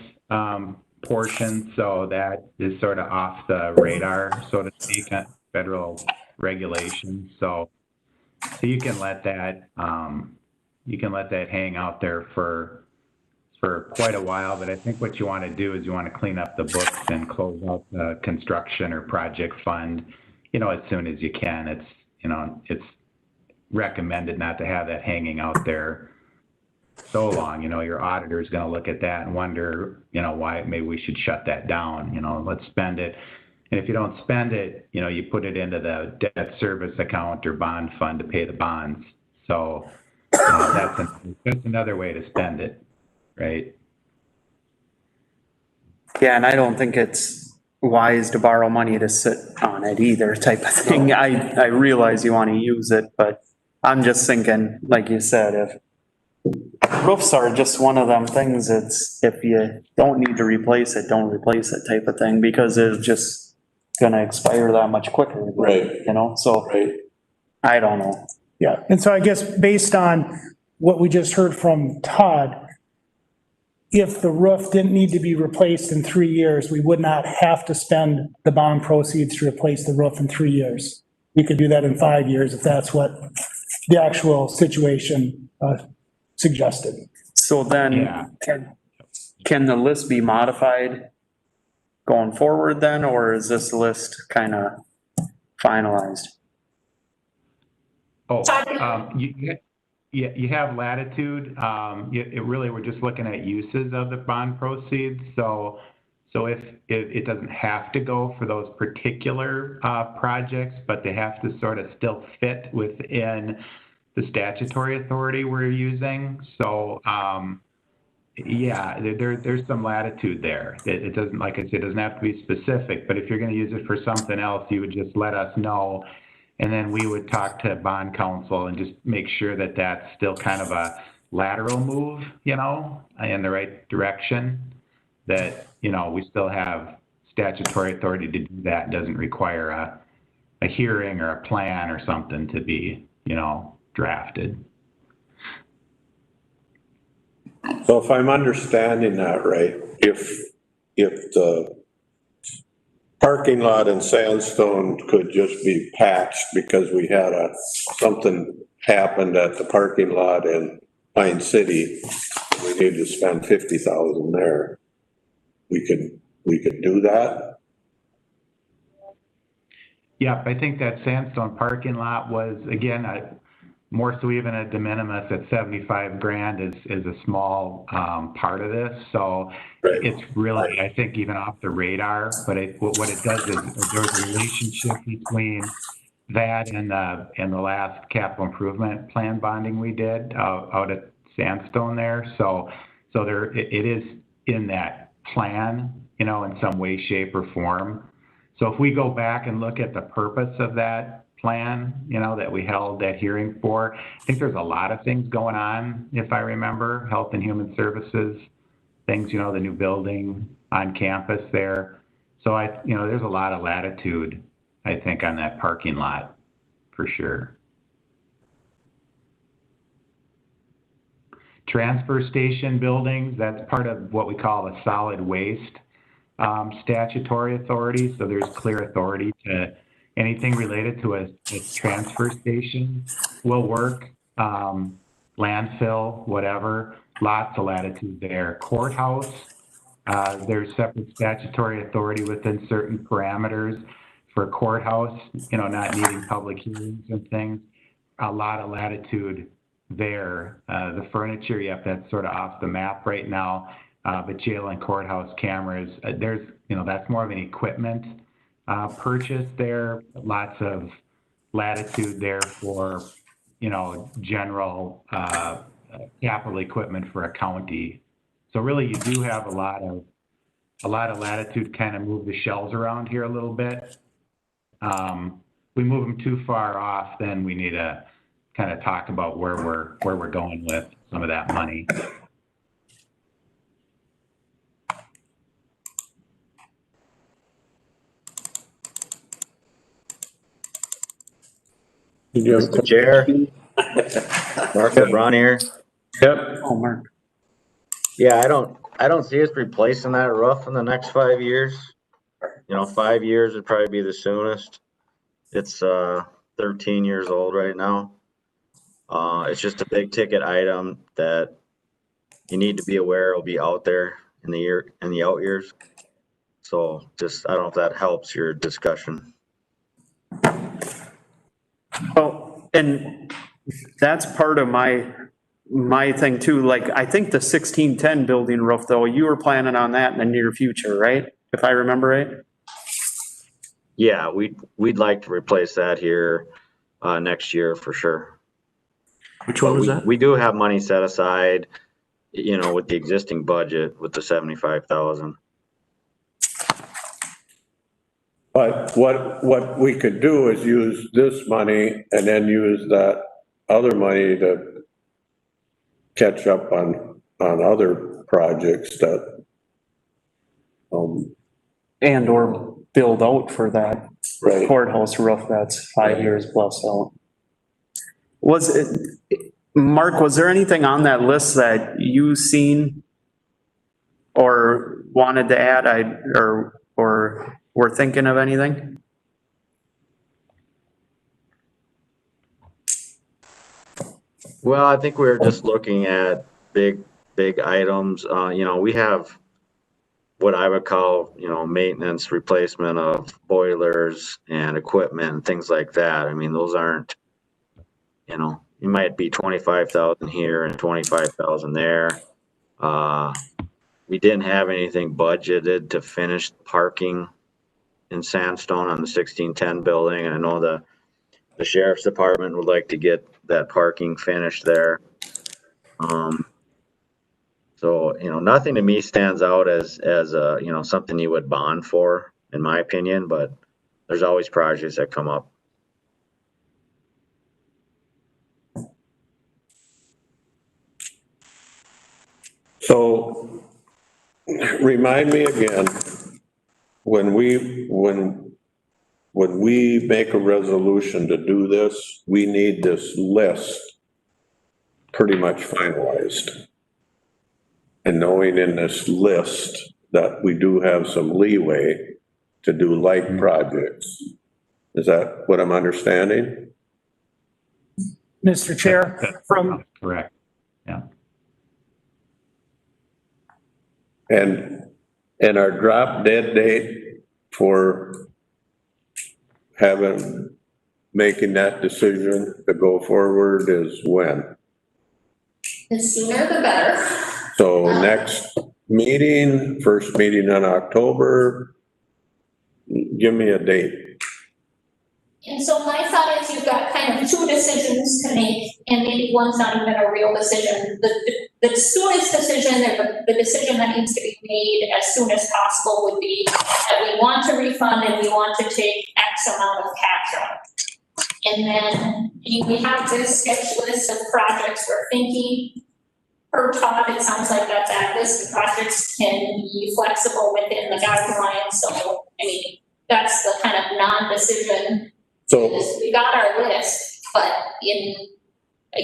[SPEAKER 8] portion. So that is sort of off the radar, so to speak, on federal regulations. So you can let that hang out there for for quite a while, but I think what you want to do is you want to clean up the books and close out the construction or project fund, as soon as you can. It's recommended not to have that hanging out there so long. Your auditor is going to look at that and wonder, why maybe we should shut that down. Let's spend it. And if you don't spend it, you put it into the debt service account or bond fund to pay the bonds. So that's another way to spend it, right?
[SPEAKER 2] Yeah, and I don't think it's wise to borrow money to sit on it either, type of thing. I realize you want to use it, but I'm just thinking, like you said, if roofs are just one of them things, it's, if you don't need to replace it, don't replace it type of thing, because it's just gonna expire that much quicker.
[SPEAKER 1] Right.
[SPEAKER 2] So
[SPEAKER 1] Right.
[SPEAKER 2] I don't know.
[SPEAKER 6] Yeah, and so I guess based on what we just heard from Todd, if the roof didn't need to be replaced in 3 years, we would not have to spend the bond proceeds to replace the roof in 3 years. We could do that in 5 years if that's what the actual situation suggested.
[SPEAKER 2] So then,
[SPEAKER 8] Yeah.
[SPEAKER 2] can the list be modified going forward then, or is this list kind of finalized?
[SPEAKER 8] Oh, you have latitude. It really, we're just looking at uses of the bond proceeds. So if it doesn't have to go for those particular projects, but they have to sort of still fit within the statutory authority we're using. So yeah, there's some latitude there. It doesn't, like I said, it doesn't have to be specific, but if you're going to use it for something else, you would just let us know. And then we would talk to bond counsel and just make sure that that's still kind of a lateral move, in the right direction. That, we still have statutory authority to do that. It doesn't require a hearing or a plan or something to be, drafted.
[SPEAKER 4] So if I'm understanding that right, if the parking lot in Sandstone could just be patched because we had something happened at the parking lot in Pine City, we need to spend 50,000 there, we could do that?
[SPEAKER 8] Yep, I think that Sandstone parking lot was, again, more so even a de minimis at 75 grand is a small part of this. So
[SPEAKER 4] Right.
[SPEAKER 8] It's really, I think, even off the radar, but what it does is there's a relationship between that and the last capital improvement plan bonding we did out at Sandstone there. So there, it is in that plan, in some way, shape, or form. So if we go back and look at the purpose of that plan, that we held that hearing for, I think there's a lot of things going on, if I remember, Health and Human Services, things, the new building on campus there. So there's a lot of latitude, I think, on that parking lot, for sure. Transfer station buildings, that's part of what we call the solid waste statutory authority. So there's clear authority to anything related to a transfer station will work, landfill, whatever, lots of latitude there. Courthouse, there's separate statutory authority within certain parameters for courthouse, not needing public hearings and things, a lot of latitude there. The furniture, yep, that's sort of off the map right now, but jail and courthouse cameras, there's, that's more of an equipment purchase there, lots of latitude there for, general capital equipment for a county. So really you do have a lot of latitude to kind of move the shells around here a little bit. We move them too far off, then we need to kind of talk about where we're going with some of that money.
[SPEAKER 11] Mr. Chair, Mark LeBron here.
[SPEAKER 4] Yep.
[SPEAKER 2] Oh, Mark.
[SPEAKER 11] Yeah, I don't see us replacing that roof in the next 5 years. 5 years would probably be the soonest. It's 13 years old right now. It's just a big ticket item that you need to be aware it'll be out there in the out years. So just, I don't know if that helps your discussion.
[SPEAKER 2] Well, and that's part of my thing too. Like, I think the 1610 building roof though, you were planning on that in the near future, right? If I remember right?
[SPEAKER 11] Yeah, we'd like to replace that here, next year for sure.
[SPEAKER 3] Which one was
[SPEAKER 11] But
[SPEAKER 3] that?
[SPEAKER 11] we do have money set aside, with the existing budget with the 75,000.
[SPEAKER 4] But what we could do is use this money and then use that other money to catch up on other projects that,
[SPEAKER 2] And or build out for that
[SPEAKER 4] right.
[SPEAKER 2] courthouse roof that's 5 years plus out. Was it, Mark, was there anything on that list that you seen or wanted to add, or were thinking of anything?
[SPEAKER 11] Well, I think we were just looking at big items. We have what I would call, maintenance, replacement of boilers and equipment and things like that. I mean, those aren't, it might be 25,000 here and 25,000 there. We didn't have anything budgeted to finish parking in Sandstone on the 1610 building. And I know the sheriff's department would like to get that parking finished there. So, nothing to me stands out as something you would bond for, in my opinion, but there's always projects that come up.
[SPEAKER 4] So remind me again, when we make a resolution to do this, we need this list pretty much finalized. And knowing in this list that we do have some leeway to do like projects. Is that what I'm understanding?
[SPEAKER 6] Mr. Chair, from,
[SPEAKER 8] Correct. Yeah.
[SPEAKER 4] And our drop dead date for making that decision to go forward is when?
[SPEAKER 9] The sooner the better.
[SPEAKER 4] So next meeting, first meeting in October, give me a date.
[SPEAKER 9] And so my thought is you've got kind of two decisions to make, and maybe one's not even a real decision. The soonest decision, or the decision that needs to be made as soon as possible would be that we want to refund and we want to take X amount of cash out. And then we have this sketch list of projects we're thinking. Per Todd, it sounds like that's at this. The projects can be flexible within the guidelines. So, I mean, that's the kind of non-decision.
[SPEAKER 4] So
[SPEAKER 9] We got our list, but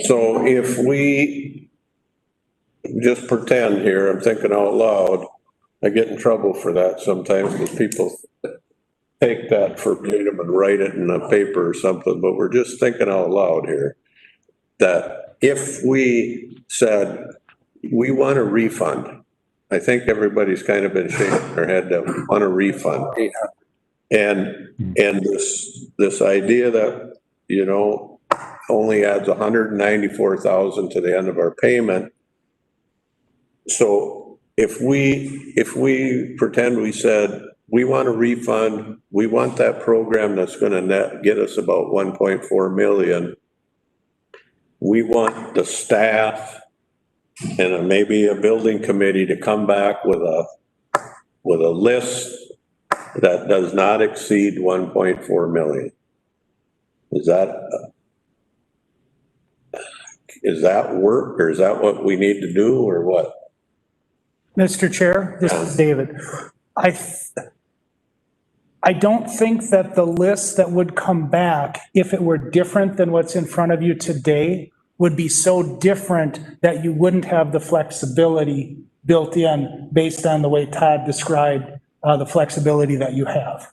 [SPEAKER 4] so if we just pretend here, I'm thinking out loud, I get in trouble for that sometimes because people take that verbatim and write it in a paper or something, but we're just thinking out loud here. That if we said, we want a refund, I think everybody's kind of been shaking their head that we want a refund. And this idea that, only adds 194,000 to the end of our payment. So if we pretend we said, we want a refund, we want that program that's gonna get us about 1.4 million. We want the staff and maybe a building committee to come back with a list that does not exceed 1.4 million. Is that work, or is that what we need to do, or what?
[SPEAKER 6] Mr. Chair, this is David. I don't think that the list that would come back, if it were different than what's in front of you today, would be so different that you wouldn't have the flexibility built in based on the way Todd described the flexibility that you have.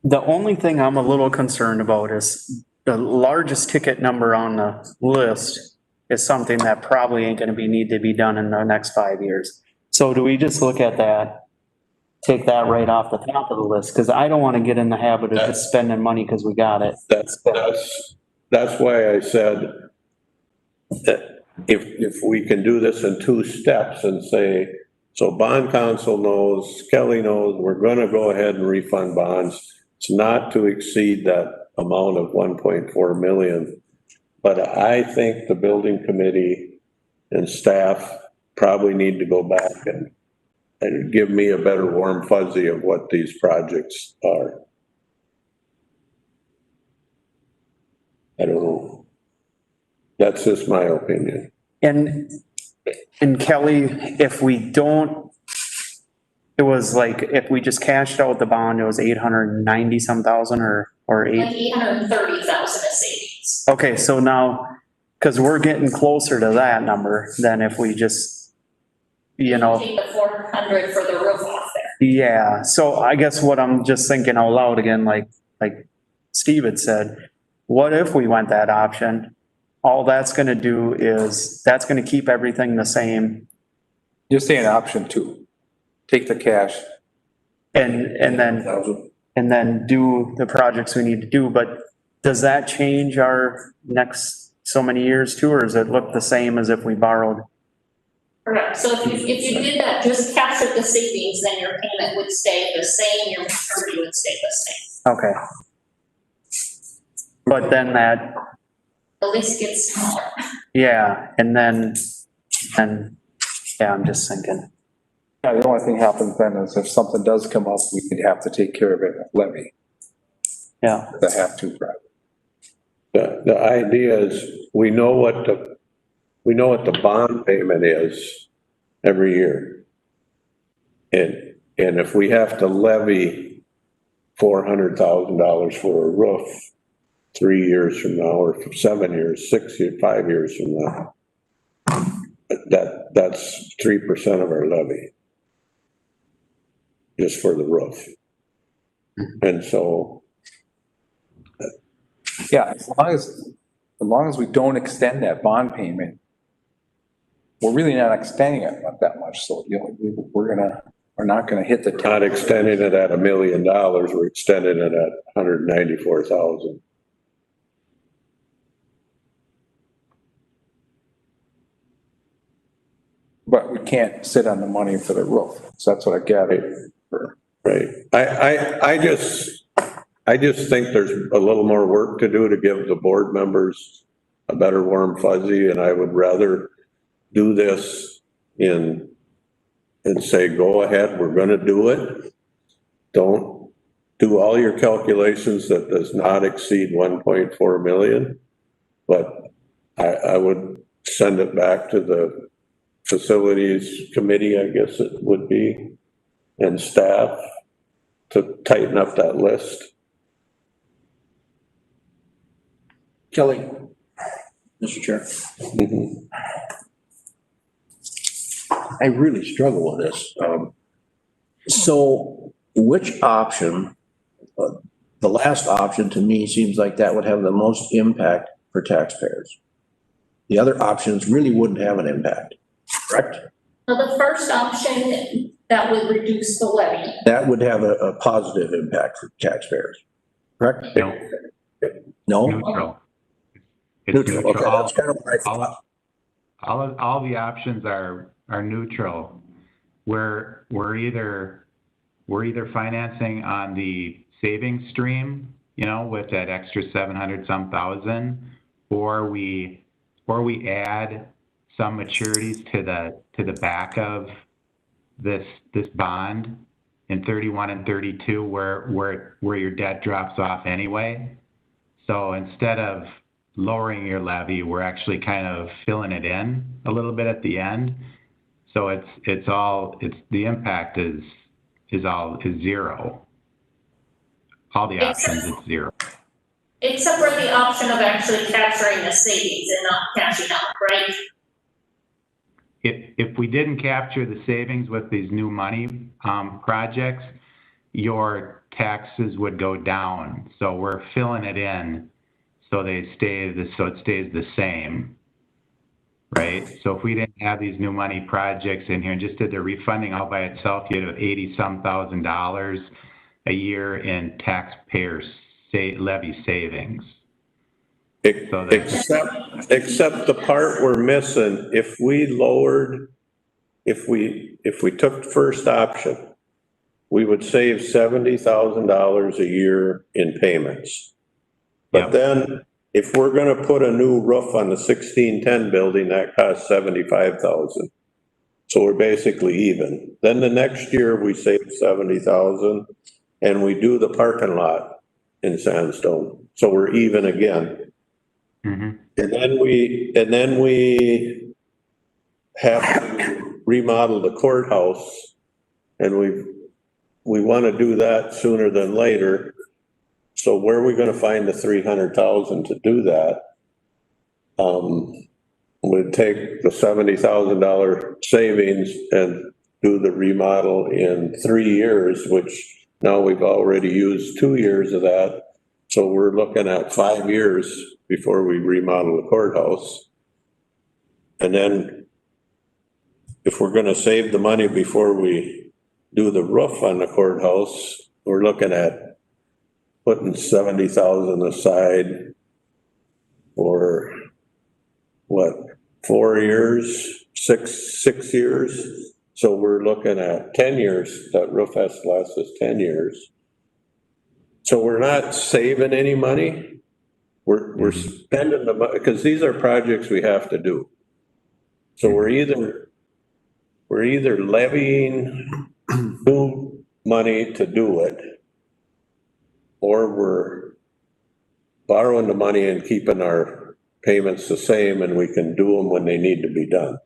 [SPEAKER 2] The only thing I'm a little concerned about is the largest ticket number on the list is something that probably ain't gonna need to be done in the next 5 years. So do we just look at that, take that right off the top of the list? Cause I don't wanna get in the habit of just spending money cause we got it.
[SPEAKER 4] That's why I said that if we can do this in 2 steps and say, so bond council knows, Kelly knows, we're gonna go ahead and refund bonds. It's not to exceed that amount of 1.4 million. But I think the building committee and staff probably need to go back and give me a better warm fuzzy of what these projects are. I don't know. That's just my opinion.
[SPEAKER 2] And Kelly, if we don't, it was like, if we just cashed out the bond, it was 890 some thousand or
[SPEAKER 9] Like
[SPEAKER 2] 8.
[SPEAKER 9] 830,000 is savings.
[SPEAKER 2] Okay, so now, cause we're getting closer to that number than if we just, you know.
[SPEAKER 9] Take the 400 for the roof off there.
[SPEAKER 2] Yeah, so I guess what I'm just thinking out loud again, like Steve had said, what if we went that option? All that's gonna do is, that's gonna keep everything the same.
[SPEAKER 5] You're saying option 2, take the cash.
[SPEAKER 2] And then do the projects we need to do, but does that change our next so many years too, or does it look the same as if we borrowed?
[SPEAKER 9] Correct. So if you did that, just capture the savings, then your payment would stay the same, your maturity would stay the same.
[SPEAKER 2] Okay. But then that,
[SPEAKER 9] The list gets smaller.
[SPEAKER 2] yeah, and yeah, I'm just thinking.
[SPEAKER 5] Yeah, the only thing happens then is if something does come up, we could have to take care of it with levy,
[SPEAKER 2] Yeah,
[SPEAKER 5] the have-to project.
[SPEAKER 4] The idea is, we know what the bond payment is every year. And if we have to levy $400,000 for a roof 3 years from now, or 7 years, 6 years, 5 years from now, that's 3% of our levy. Just for the roof. And so.
[SPEAKER 5] Yeah, as long as we don't extend that bond payment, we're really not extending it that much, so, you know, we're not gonna hit the.
[SPEAKER 4] Not extending it at $1 million, we're extending it at 194,000.
[SPEAKER 5] But we can't sit on the money for the roof, so that's what I gathered.
[SPEAKER 4] Right, I just think there's a little more work to do to give the board members a better warm fuzzy, and I would rather do this and say, go ahead, we're gonna do it. Don't do all your calculations that does not exceed 1.4 million, but I would send it back to the facilities committee, I guess it would be, and staff to tighten up that list.
[SPEAKER 3] Kelly, Mr. Chair,
[SPEAKER 4] Mhm.
[SPEAKER 3] I really struggle with this. So which option, the last option to me seems like that would have the most impact for taxpayers. The other options really wouldn't have an impact, correct?
[SPEAKER 9] Now, the first option, that would reduce the levy.
[SPEAKER 3] That would have a positive impact for taxpayers, correct?
[SPEAKER 8] No,
[SPEAKER 3] No?
[SPEAKER 8] neutral. It's
[SPEAKER 3] Neutral, okay,
[SPEAKER 8] neutral.
[SPEAKER 3] that's kind of what I thought.
[SPEAKER 8] All the options are neutral. We're either financing on the savings stream, you know, with that extra 700 some thousand, or we add some maturities to the back of this bond in 31 and 32 where your debt drops off anyway. So instead of lowering your levy, we're actually kind of filling it in a little bit at the end. So the impact is zero. All the options, it's zero.
[SPEAKER 9] Except for the option of actually capturing the savings and not cashing out, right?
[SPEAKER 8] If we didn't capture the savings with these new money projects, your taxes would go down. So we're filling it in so it stays the same. right? So if we didn't have these new money projects in here and just did the refunding all by itself, you'd have $80-some thousand a year in taxpayers levy savings.
[SPEAKER 4] Except the part we're missing, if we took the first option, we would save $70,000 a year in payments. But
[SPEAKER 8] Yep.
[SPEAKER 4] then, if we're gonna put a new roof on the 1610 building, that costs $75,000. So we're basically even. Then the next year, we save $70,000 and we do the parking lot in sandstone. So we're even again.
[SPEAKER 8] Mhm.
[SPEAKER 4] And then we have to remodel the courthouse, and we want to do that sooner than later. So where are we going to find the 300,000 to do that? We'd take the $70,000 savings and do the remodel in 3 years, which now we've already used 2 years of that. So we're looking at 5 years before we remodel the courthouse. And then if we're gonna save the money before we do the roof on the courthouse, we're looking at putting 70,000 aside for what, 4 years, six years? So we're looking at 10 years. That roof has to last us 10 years. So we're not saving any money. We're spending the money, because these are projects we have to do. So we're either levying new money to do it, or we're borrowing the money and keeping our payments the same, and we can do them when they need to be done.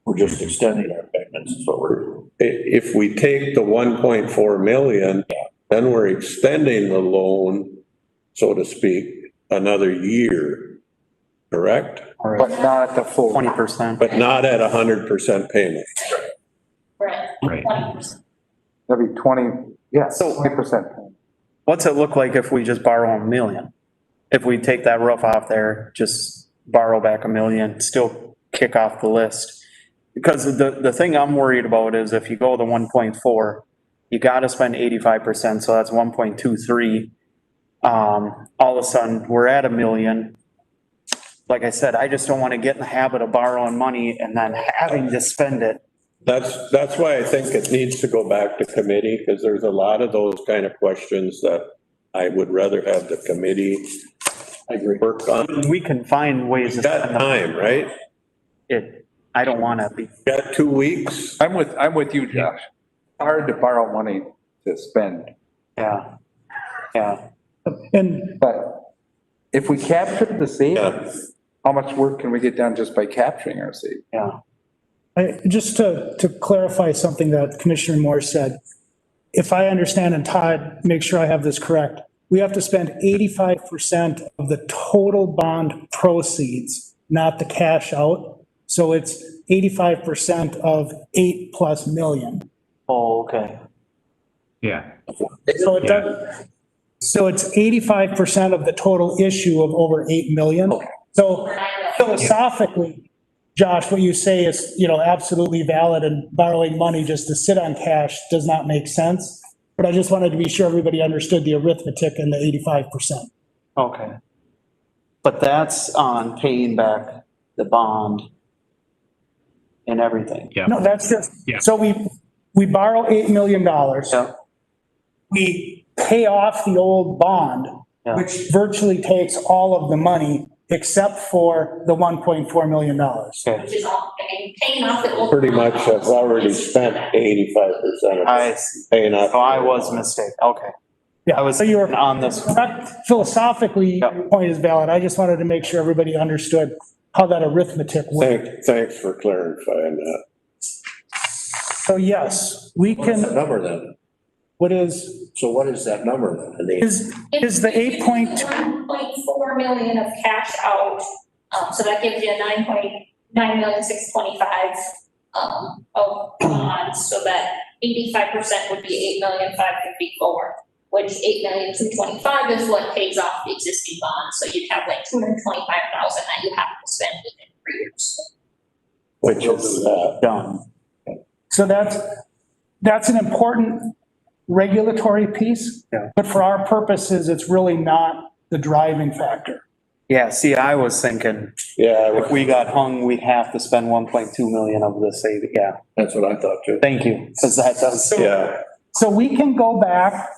[SPEAKER 3] We're just extending our payments, is what we're.
[SPEAKER 4] If we take the 1.4 million, then we're extending the loan, so to speak, another year, correct?
[SPEAKER 5] But not at the full.
[SPEAKER 2] 20%.
[SPEAKER 4] But not at 100% payment.
[SPEAKER 9] Right.
[SPEAKER 8] Right.
[SPEAKER 9] 20%.
[SPEAKER 5] That'd be 20, yeah,
[SPEAKER 2] So-
[SPEAKER 5] 20%.
[SPEAKER 2] What's it look like if we just borrow $1 million? If we take that roof off there, just borrow back $1 million, still kick off the list? Because the thing I'm worried about is if you go to 1.4, you gotta spend 85%, so that's 1.23. All of a sudden, we're at $1 million. Like I said, I just don't want to get in the habit of borrowing money and then having to spend it.
[SPEAKER 4] That's why I think it needs to go back to committee, because there's a lot of those kind of questions that I would rather have the committee work on.
[SPEAKER 2] We can find ways to
[SPEAKER 4] We've got
[SPEAKER 2] spend the
[SPEAKER 4] time, right?
[SPEAKER 2] it. I don't want to be.
[SPEAKER 4] Got 2 weeks?
[SPEAKER 5] I'm with you, Josh. Hard to borrow money to spend,
[SPEAKER 2] Yeah. Yeah.
[SPEAKER 6] And
[SPEAKER 5] but if we capture the savings,
[SPEAKER 4] Yeah.
[SPEAKER 5] how much work can we get done just by capturing our savings?
[SPEAKER 2] Yeah.
[SPEAKER 6] just to clarify something that Commissioner Moore said, if I understand, and Todd, make sure I have this correct, we have to spend 85% of the total bond proceeds, not the cash out. So it's 85% of 8+ million.
[SPEAKER 2] Oh, okay.
[SPEAKER 8] Yeah.
[SPEAKER 6] So it does, so it's 85% of the total issue of over 8 million. So philosophically, Josh, what you say is, absolutely valid, and borrowing money just to sit on cash does not make sense. But I just wanted to be sure everybody understood the arithmetic and the 85%.
[SPEAKER 2] Okay. But that's on paying back the bond and everything.
[SPEAKER 8] Yeah.
[SPEAKER 6] No, that's just,
[SPEAKER 8] Yeah.
[SPEAKER 6] so we borrow $8 million.
[SPEAKER 2] Yeah.
[SPEAKER 6] We pay off the old bond,
[SPEAKER 2] Yeah.
[SPEAKER 6] which virtually takes all of the money except for the $1.4 million.
[SPEAKER 2] Okay.
[SPEAKER 9] Which is all, paying off the old.
[SPEAKER 4] Pretty much have already spent 85% of
[SPEAKER 2] I see.
[SPEAKER 4] paying off.
[SPEAKER 2] So I was mistaken. Okay.
[SPEAKER 6] Yeah,
[SPEAKER 2] I was
[SPEAKER 6] so you're
[SPEAKER 2] on this.
[SPEAKER 6] philosophically,
[SPEAKER 2] Yep.
[SPEAKER 6] your point is valid. I just wanted to make sure everybody understood how that arithmetic worked.
[SPEAKER 4] Thanks for clarifying that.
[SPEAKER 6] So yes, we
[SPEAKER 3] What's that
[SPEAKER 6] can,
[SPEAKER 3] number then?
[SPEAKER 6] what is,
[SPEAKER 3] So what is that number then? And they-
[SPEAKER 6] is the 8.2,
[SPEAKER 9] 1.4 million of cash out, so that gives you 9,625,000, of bonds, so that 85% would be 8,554,000, which 8,225,000 is what pays off the existing bonds, so you'd have like 225,000 that you have to spend within 3 years.
[SPEAKER 2] which is done.
[SPEAKER 6] So that's an important regulatory piece.
[SPEAKER 2] Yeah.
[SPEAKER 6] But for our purposes, it's really not the driving factor.
[SPEAKER 2] Yeah, see, I was thinking, if we got hung, we'd have to spend 1.2 million of the saving, yeah.
[SPEAKER 4] That's what I thought too.
[SPEAKER 2] Thank you, because that does.
[SPEAKER 4] Yeah,
[SPEAKER 6] So we can go back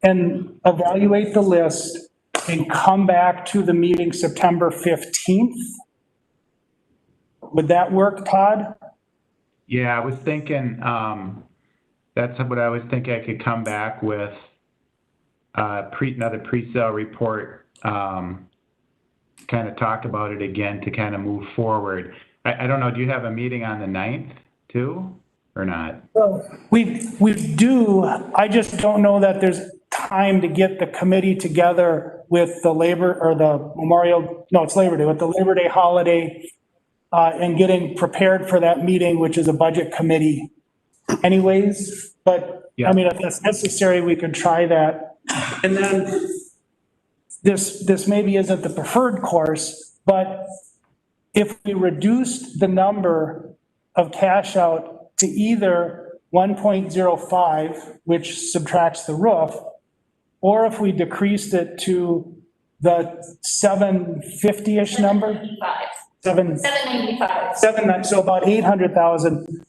[SPEAKER 6] and evaluate the list and come back to the meeting September 15th. Would that work, Todd?
[SPEAKER 8] Yeah, I was thinking, that's what I was thinking. I could come back with another pre-sale report, kind of talk about it again to kind of move forward. I don't know, do you have a meeting on the 9th too, or not?
[SPEAKER 6] Well, we do. I just don't know that there's time to get the committee together with the it's Labor Day, with the Labor Day holiday, and getting prepared for that meeting, which is a budget committee anyways. But I mean, if that's necessary, we could try that. And then this maybe isn't the preferred course, but if we reduced the number of cash out to either 1.05, which subtracts the roof, or if we decreased it to the 750-ish number,
[SPEAKER 9] 795.
[SPEAKER 6] so about 800,000,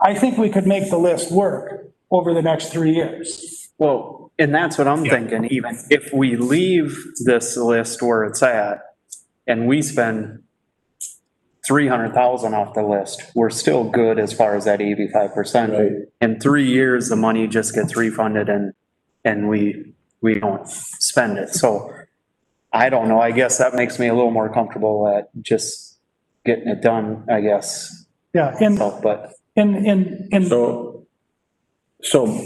[SPEAKER 6] I think we could make the list work over the next 3 years.
[SPEAKER 2] Well, and that's what I'm thinking, even if we leave this list where it's at and we spend 300,000 off the list, we're still good as far as that 85%.
[SPEAKER 4] Right.
[SPEAKER 2] In 3 years, the money just gets refunded and we don't spend it. So I don't know, I guess that makes me a little more comfortable at just getting it done, I guess.
[SPEAKER 6] Yeah,
[SPEAKER 2] But
[SPEAKER 4] so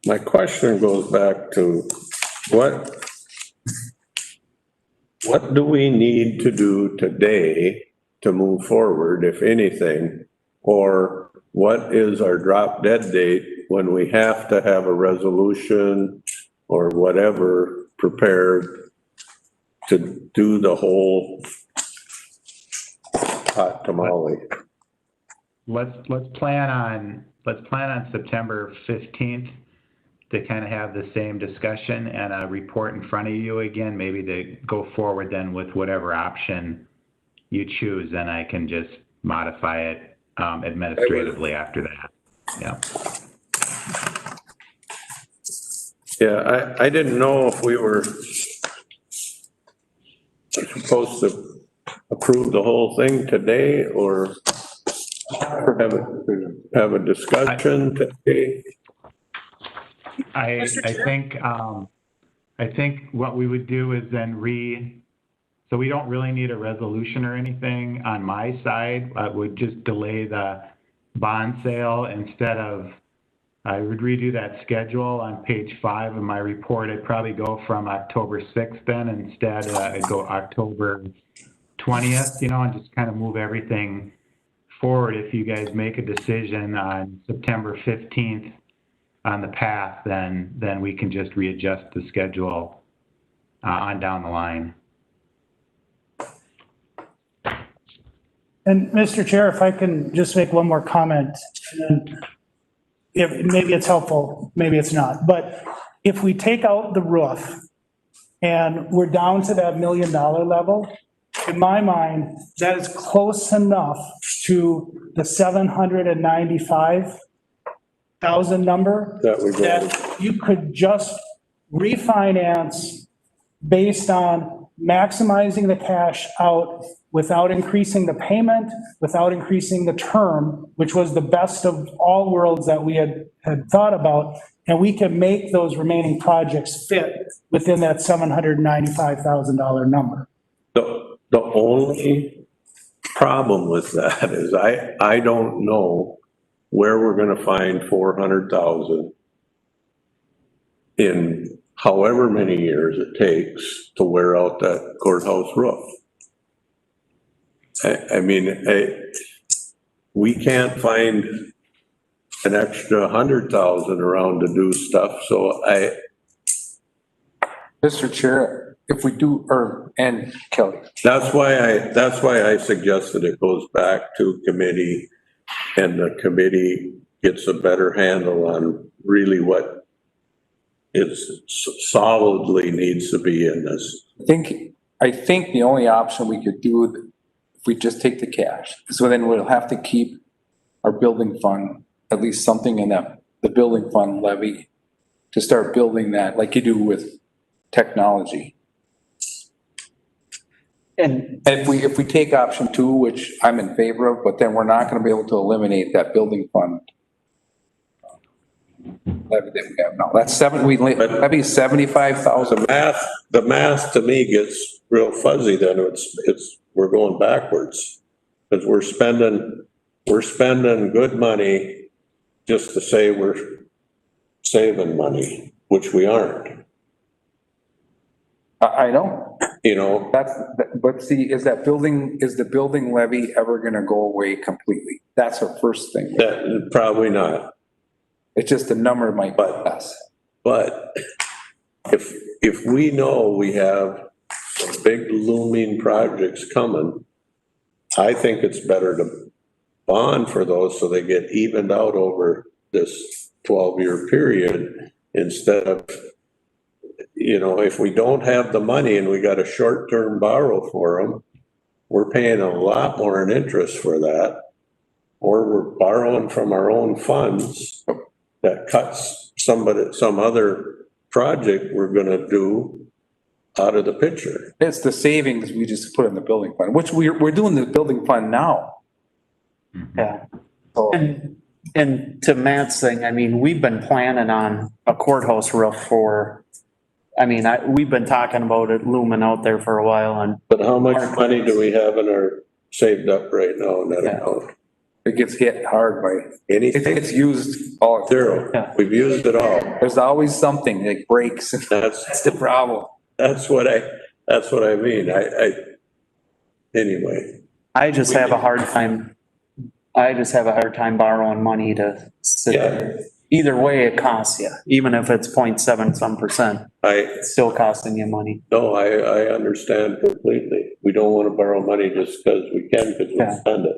[SPEAKER 4] my question goes back to what do we need to do today to move forward, if anything? Or what is our drop dead date when we have to have a resolution or whatever prepared to do the whole hot tamale?
[SPEAKER 8] Let's plan on September 15th to kind of have the same discussion and a report in front of you again, maybe to go forward then with whatever option you choose, and I can just modify it administratively after that. Yeah.
[SPEAKER 4] Yeah, I didn't know if we were supposed to approve the whole thing today or have a discussion today.
[SPEAKER 8] I think what we would do is then so we don't really need a resolution or anything on my side. I would just delay the bond sale instead of, I would redo that schedule on page 5 of my report. I'd probably go from October 6th then instead. I'd go October 20th, and just kind of move everything forward. If you guys make a decision on September 15th on the path, then we can just readjust the schedule on down the line.
[SPEAKER 6] And Mr. Chair, if I can just make one more comment, and maybe it's helpful, maybe it's not, but if we take out the roof and we're down to that $1 million level, in my mind, that is close enough to the 795,000 number that you could just refinance based on maximizing the cash out without increasing the payment, without increasing the term, which was the best of all worlds that we had thought about. And we can make those remaining projects fit within that $795,000 number.
[SPEAKER 4] The only problem with that is I don't know where we're gonna find 400,000 in however many years it takes to wear out that courthouse roof. We can't find an extra 100,000 around to do stuff, so
[SPEAKER 5] Mr. Chair, if we do, and Kelly,
[SPEAKER 4] That's why I suggested it goes back to committee and the committee gets a better handle on really what is solidly needs to be in this.
[SPEAKER 5] I think the only option we could do, if we just take the cash, so then we'll have to keep our building fund, at least something in that, the building fund levy, to start building that like you do with technology.
[SPEAKER 2] And
[SPEAKER 5] And if we take option 2, which I'm in favor of, but then we're not gonna be able to eliminate that building fund levy that we have now. That's that'd be 75,000.
[SPEAKER 4] The math to me gets real fuzzy then. We're going backwards. Because we're spending good money just to say we're saving money, which we aren't.
[SPEAKER 5] I know.
[SPEAKER 4] You know,
[SPEAKER 5] But see, is the building levy ever gonna go away completely? That's the first thing.
[SPEAKER 4] that, probably not.
[SPEAKER 5] It's just the number might be less.
[SPEAKER 4] But if we know we have some big looming projects coming, I think it's better to bond for those so they get evened out over this 12-year period instead of, you know, if we don't have the money and we got a short-term borrow for them, we're paying a lot more in interest for that. Or we're borrowing from our own funds that cuts some other project we're gonna do out of the picture.
[SPEAKER 5] It's the savings we just put in the building fund, which we're doing the building fund now.
[SPEAKER 2] yeah.
[SPEAKER 5] So
[SPEAKER 2] And to Matt's thing, I mean, we've been planning on a courthouse roof we've been talking about it looming out there for a while and
[SPEAKER 4] But how much money do we have in our saved up right now in that
[SPEAKER 2] Yeah.
[SPEAKER 4] account?
[SPEAKER 5] it gets hit hard by,
[SPEAKER 4] Anything?
[SPEAKER 5] it's used all.
[SPEAKER 4] Zero.
[SPEAKER 2] Yeah.
[SPEAKER 4] We've used it all.
[SPEAKER 5] There's always something that breaks.
[SPEAKER 4] That's
[SPEAKER 5] That's the problem.
[SPEAKER 4] That's what I mean. Anyway,
[SPEAKER 2] I just have a hard time borrowing money to sit there. Either way, it costs you, even if it's 0.7 some percent, it's still costing you money.
[SPEAKER 4] I understand completely. We don't want to borrow money just because we can, because we
[SPEAKER 2] Yeah.
[SPEAKER 4] spend it.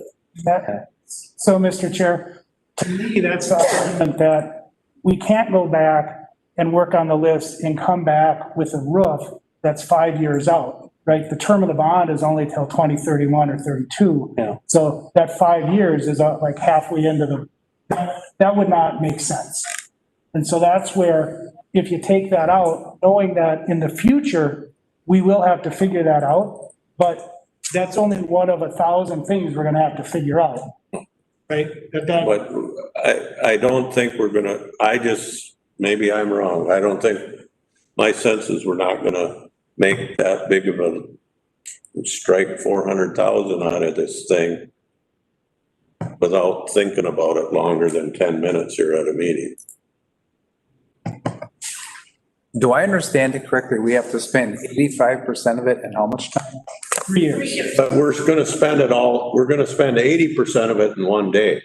[SPEAKER 6] So, Mr. Chair, to me, that's the argument that we can't go back and work on the list and come back with a roof that's 5 years out, right? The term of the bond is only till 2031 or 32.
[SPEAKER 2] Yeah.
[SPEAKER 6] So that 5 years is like halfway into that would not make sense. And so that's where, if you take that out, knowing that in the future, we will have to figure that out, but that's only one of 1,000 things we're gonna have to figure out, right?
[SPEAKER 4] But I don't think maybe I'm wrong. I don't think, my sense is we're not gonna make that big of a strike 400,000 out of this thing without thinking about it longer than 10 minutes here at a meeting.
[SPEAKER 5] Do I understand it correctly? We have to spend 85% of it in how much time?
[SPEAKER 6] 3 years.
[SPEAKER 4] But we're gonna spend it all, we're gonna spend 80% of it in one day.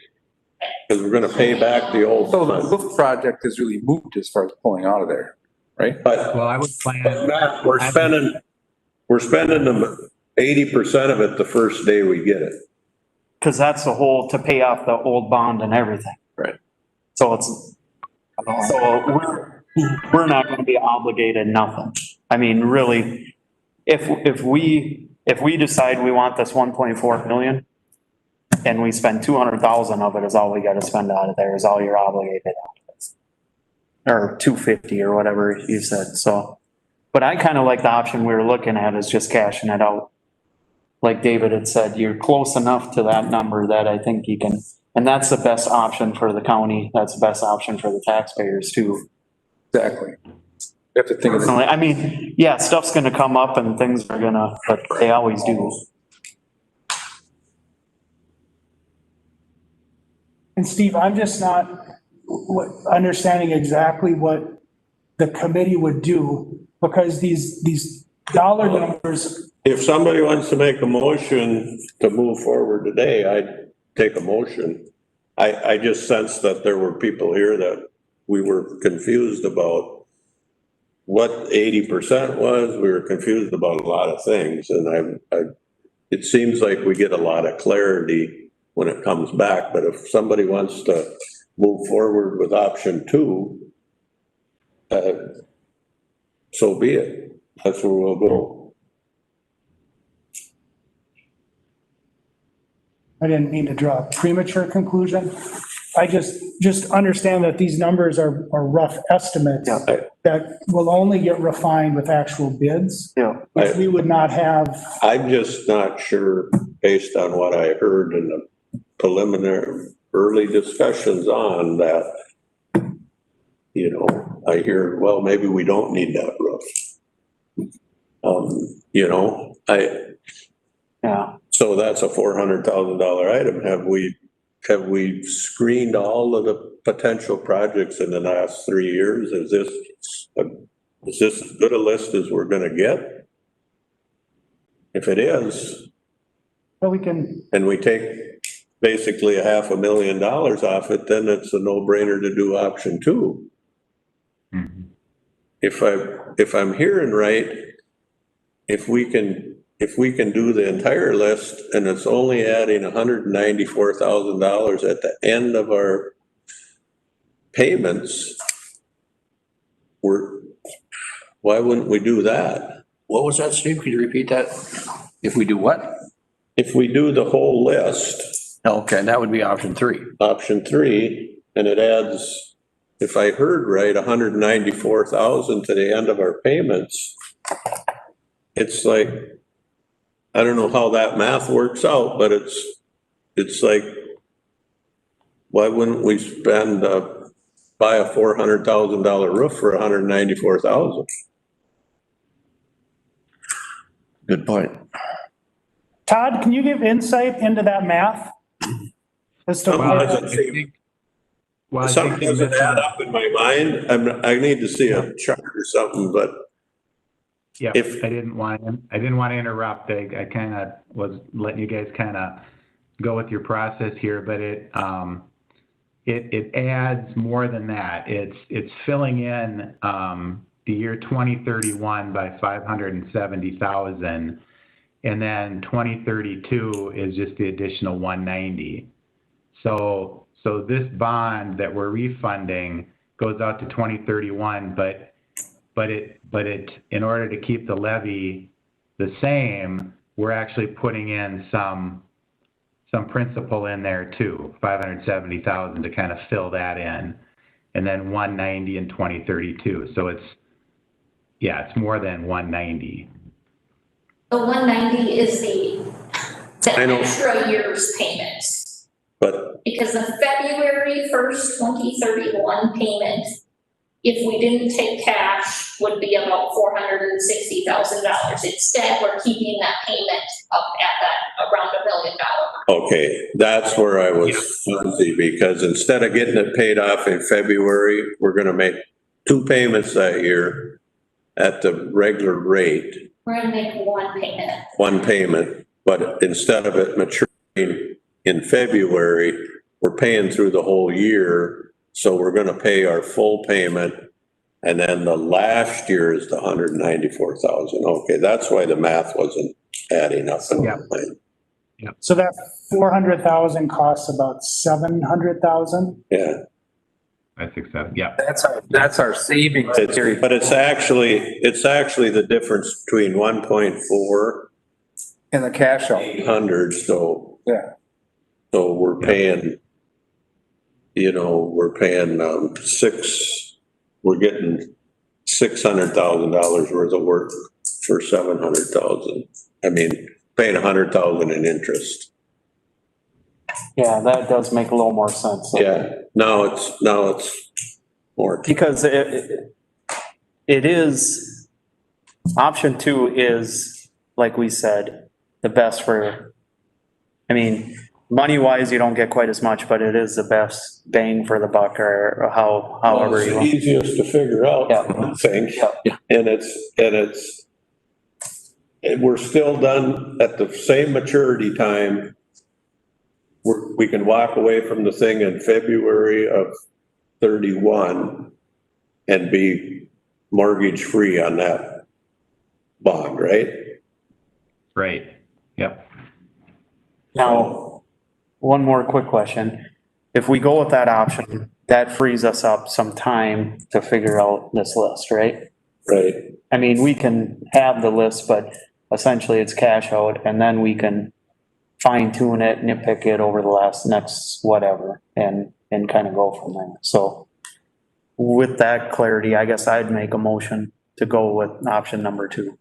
[SPEAKER 4] Because we're gonna pay back the old
[SPEAKER 5] So the
[SPEAKER 4] fund.
[SPEAKER 5] roof project is really moved as far as pulling out of there, right?
[SPEAKER 4] But
[SPEAKER 8] Well, I would plan,
[SPEAKER 4] Matt, we're spending the 80% of it the first day we get it.
[SPEAKER 2] Cause that's the whole, to pay off the old bond and everything.
[SPEAKER 4] Right.
[SPEAKER 2] So we're not gonna be obligated nothing. I mean, really, if we decide we want this 1.4 million and we spend 200,000 of it is all we gotta spend out of there is all you're obligated out of it. Or 250 or whatever you said, so. But I kinda like the option we were looking at is just cashing it out. Like David had said, you're close enough to that number that I think you can, and that's the best option for the county. That's the best option for the taxpayers too.
[SPEAKER 5] Exactly. You have to think of it.
[SPEAKER 2] Personally, I mean, yeah, stuff's gonna come up and things are gonna, but they always do.
[SPEAKER 6] And Steve, I'm just not understanding exactly what the committee would do, because these dollar numbers.
[SPEAKER 4] If somebody wants to make a motion to move forward today, I'd take a motion. I just sensed that there were people here that we were confused about what 80% was. We were confused about a lot of things, and it seems like we get a lot of clarity when it comes back, but if somebody wants to move forward with option 2, so be it. That's where we'll go.
[SPEAKER 6] I didn't mean to draw a premature conclusion. I just understand that these numbers are rough estimates that will only get refined with actual bids.
[SPEAKER 1] Yeah.
[SPEAKER 6] Which we would not have.
[SPEAKER 4] I'm just not sure, based on what I heard in the preliminary, early discussions on that, you know, I hear, well, maybe we don't need that roof. You know,
[SPEAKER 2] Yeah.
[SPEAKER 4] so that's a $400,000 item. Have we screened all of the potential projects in the last 3 years? Is this as good a list as we're gonna get? If it is,
[SPEAKER 6] But we can,
[SPEAKER 4] and we take basically $500,000 off it, then it's a no-brainer to do option 2.
[SPEAKER 8] Mhm.
[SPEAKER 4] If I'm hearing right, if we can do the entire list and it's only adding $194,000 at the end of our payments, why wouldn't we do that?
[SPEAKER 3] What was that, Steve? Could you repeat that? If we do what?
[SPEAKER 4] If we do the whole list,
[SPEAKER 3] Okay, that would be option 3.
[SPEAKER 4] option 3, and it adds, if I heard right, 194,000 to the end of our payments, it's like, I don't know how that math works out, but it's like, why wouldn't we buy a $400,000 roof for 194,000?
[SPEAKER 3] Good point.
[SPEAKER 6] Todd, can you give insight into that math? As to
[SPEAKER 4] Well,
[SPEAKER 6] why-
[SPEAKER 8] I
[SPEAKER 4] Something
[SPEAKER 8] think you
[SPEAKER 4] doesn't
[SPEAKER 8] mentioned-
[SPEAKER 4] add up in my mind. I need to see a chart or something, but
[SPEAKER 8] Yeah,
[SPEAKER 4] if-
[SPEAKER 8] I didn't want to interrupt. I kind of was letting you guys kind of go with your process here, but it adds more than that. It's filling in the year 2031 by 570,000, and then 2032 is just the additional 190. So this bond that we're refunding goes out to 2031, but in order to keep the levy the same, we're actually putting in some principal in there too, 570,000 to kind of fill that in, and then 190 in 2032. So it's more than 190.
[SPEAKER 9] The 190 is the
[SPEAKER 4] I know.
[SPEAKER 9] extra year's payments.
[SPEAKER 4] But
[SPEAKER 9] Because the February 1st, 2031 payment, if we didn't take cash, would be about $460,000. Instead, we're keeping that payment up at that around $1 million.
[SPEAKER 4] okay, that's where I was fuzzy, because instead of getting it paid off in February, we're gonna make 2 payments that year at the regular rate,
[SPEAKER 9] We're gonna make one payment.
[SPEAKER 4] 1 payment, but instead of it maturing in February, we're paying through the whole year. So we're gonna pay our full payment, and then the last year is the 194,000. Okay, that's why the math wasn't adding up in my mind.
[SPEAKER 6] So that 400,000 costs about 700,000?
[SPEAKER 4] Yeah.
[SPEAKER 8] I think so. Yeah.
[SPEAKER 5] That's our savings.
[SPEAKER 4] But it's actually the difference between 1.4
[SPEAKER 5] And the cash out.
[SPEAKER 4] 800, so.
[SPEAKER 5] Yeah.
[SPEAKER 4] So we're paying, we're paying, we're getting $600,000 worth of work for 700,000. I mean, paying 100,000 in interest.
[SPEAKER 2] Yeah, that does make a little more sense.
[SPEAKER 4] Yeah, now it's more.
[SPEAKER 2] Because it is, option 2 is, like we said, the best for, I mean, money-wise, you don't get quite as much, but it is the best bang for the buck, or however you
[SPEAKER 4] It's the
[SPEAKER 2] want.
[SPEAKER 4] easiest to figure out, I think. And we're still done at the same maturity time. We can walk away from the thing in February of 31 and be mortgage-free on that bond, right?
[SPEAKER 8] Right, yep.
[SPEAKER 2] Now, one more quick question. If we go with that option, that frees us up some time to figure out this list, right?
[SPEAKER 4] Right.
[SPEAKER 2] I mean, we can have the list, but essentially it's cash out and then we can fine tune it, nitpick it over the next whatever and kind of go from there. So with that clarity, I guess I'd make a motion to go with option number 2.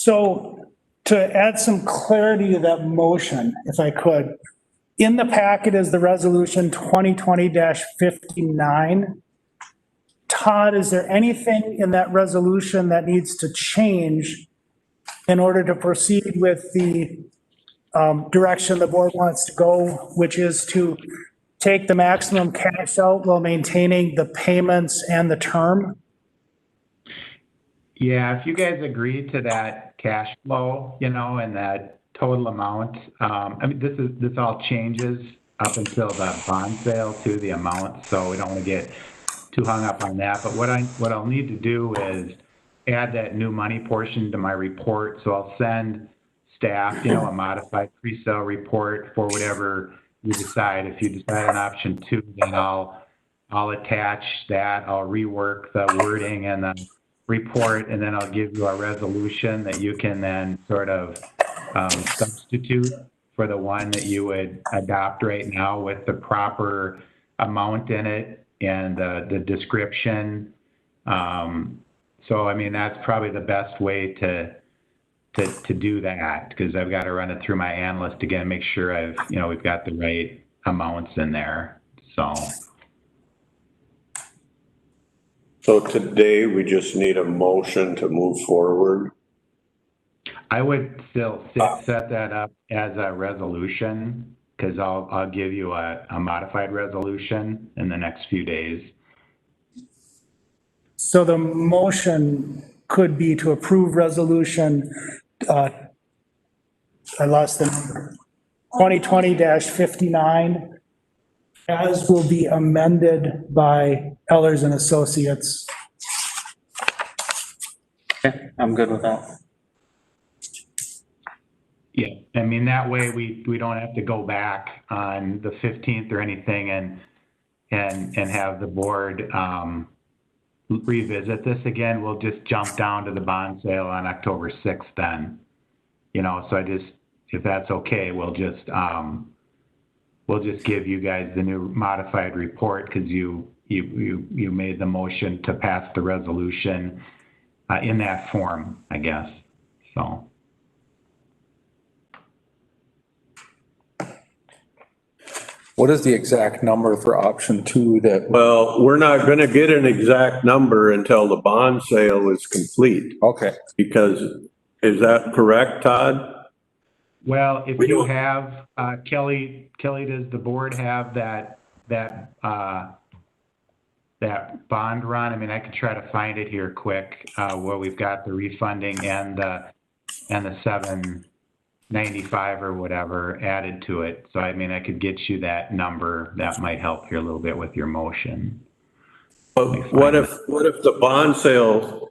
[SPEAKER 6] So to add some clarity to that motion, if I could, in the packet is the resolution 2020-59. Todd, is there anything in that resolution that needs to change in order to proceed with the direction the board wants to go, which is to take the maximum cash out while maintaining the payments and the term?
[SPEAKER 8] Yeah, if you guys agree to that cash flow, and that total amount, I mean, this all changes up until the bond sale to the amount, so we don't want to get too hung up on that. But what I'll need to do is add that new money portion to my report. So I'll send staff, a modified pre-sale report for whatever you decide. If you decide on option 2, then I'll attach that. I'll rework the wording and the report, and then I'll give you a resolution that you can then sort of substitute for the one that you would adopt right now with the proper amount in it and the description. So, I mean, that's probably the best way to do that, because I've got to run it through my analyst again, make sure we've got the right amounts in there.
[SPEAKER 4] So today we just need a motion to move forward.
[SPEAKER 8] I would still set that up as a resolution, because I'll give you a modified resolution in the next few days.
[SPEAKER 6] So the motion could be to approve resolution, I lost the number, 2020-59, as will be amended by Ellers and Associates.
[SPEAKER 2] Okay, I'm good with that.
[SPEAKER 8] Yeah, I mean, that way we don't have to go back on the 15th or anything and have the board revisit this again. We'll just jump down to the bond sale on October 6th then. So if that's okay, we'll just give you guys the new modified report, because you made the motion to pass the resolution in that form, I guess. So.
[SPEAKER 5] What is the exact number for option 2 that?
[SPEAKER 4] Well, we're not going to get an exact number until the bond sale is complete.
[SPEAKER 5] Okay.
[SPEAKER 4] Because, is that correct, Todd?
[SPEAKER 8] Well, if you have, Kelly, does the board have that bond run? I mean, I could try to find it here quick, where we've got the refunding and the 795 or whatever added to it. So, I mean, I could get you that number. That might help here a little bit with your motion.
[SPEAKER 4] But what if the bond sale,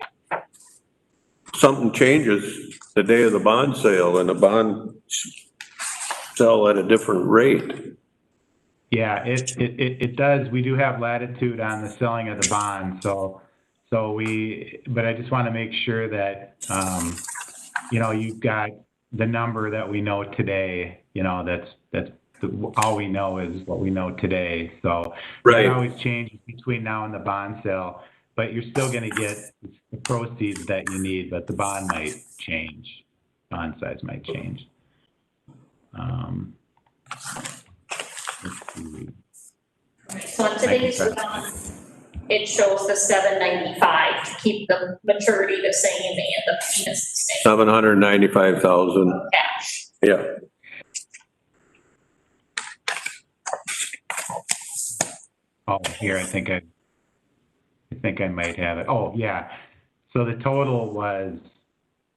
[SPEAKER 4] something changes the day of the bond sale and the bond sell at a different rate?
[SPEAKER 8] Yeah, it does. We do have latitude on the selling of the bond. But I just want to make sure that, you've got the number that we know today. That's all we know is what we know today. So
[SPEAKER 4] right.
[SPEAKER 8] It always changes between now and the bond sale, but you're still going to get the proceeds that you need, but the bond might change. Bond size might change.
[SPEAKER 9] So on today's, it shows the 795 to keep the maturity the same and the payments the same.
[SPEAKER 4] 795,000.
[SPEAKER 9] Cash.
[SPEAKER 4] Yeah.
[SPEAKER 8] Oh, here, I think I might have it. Oh, yeah. So the total was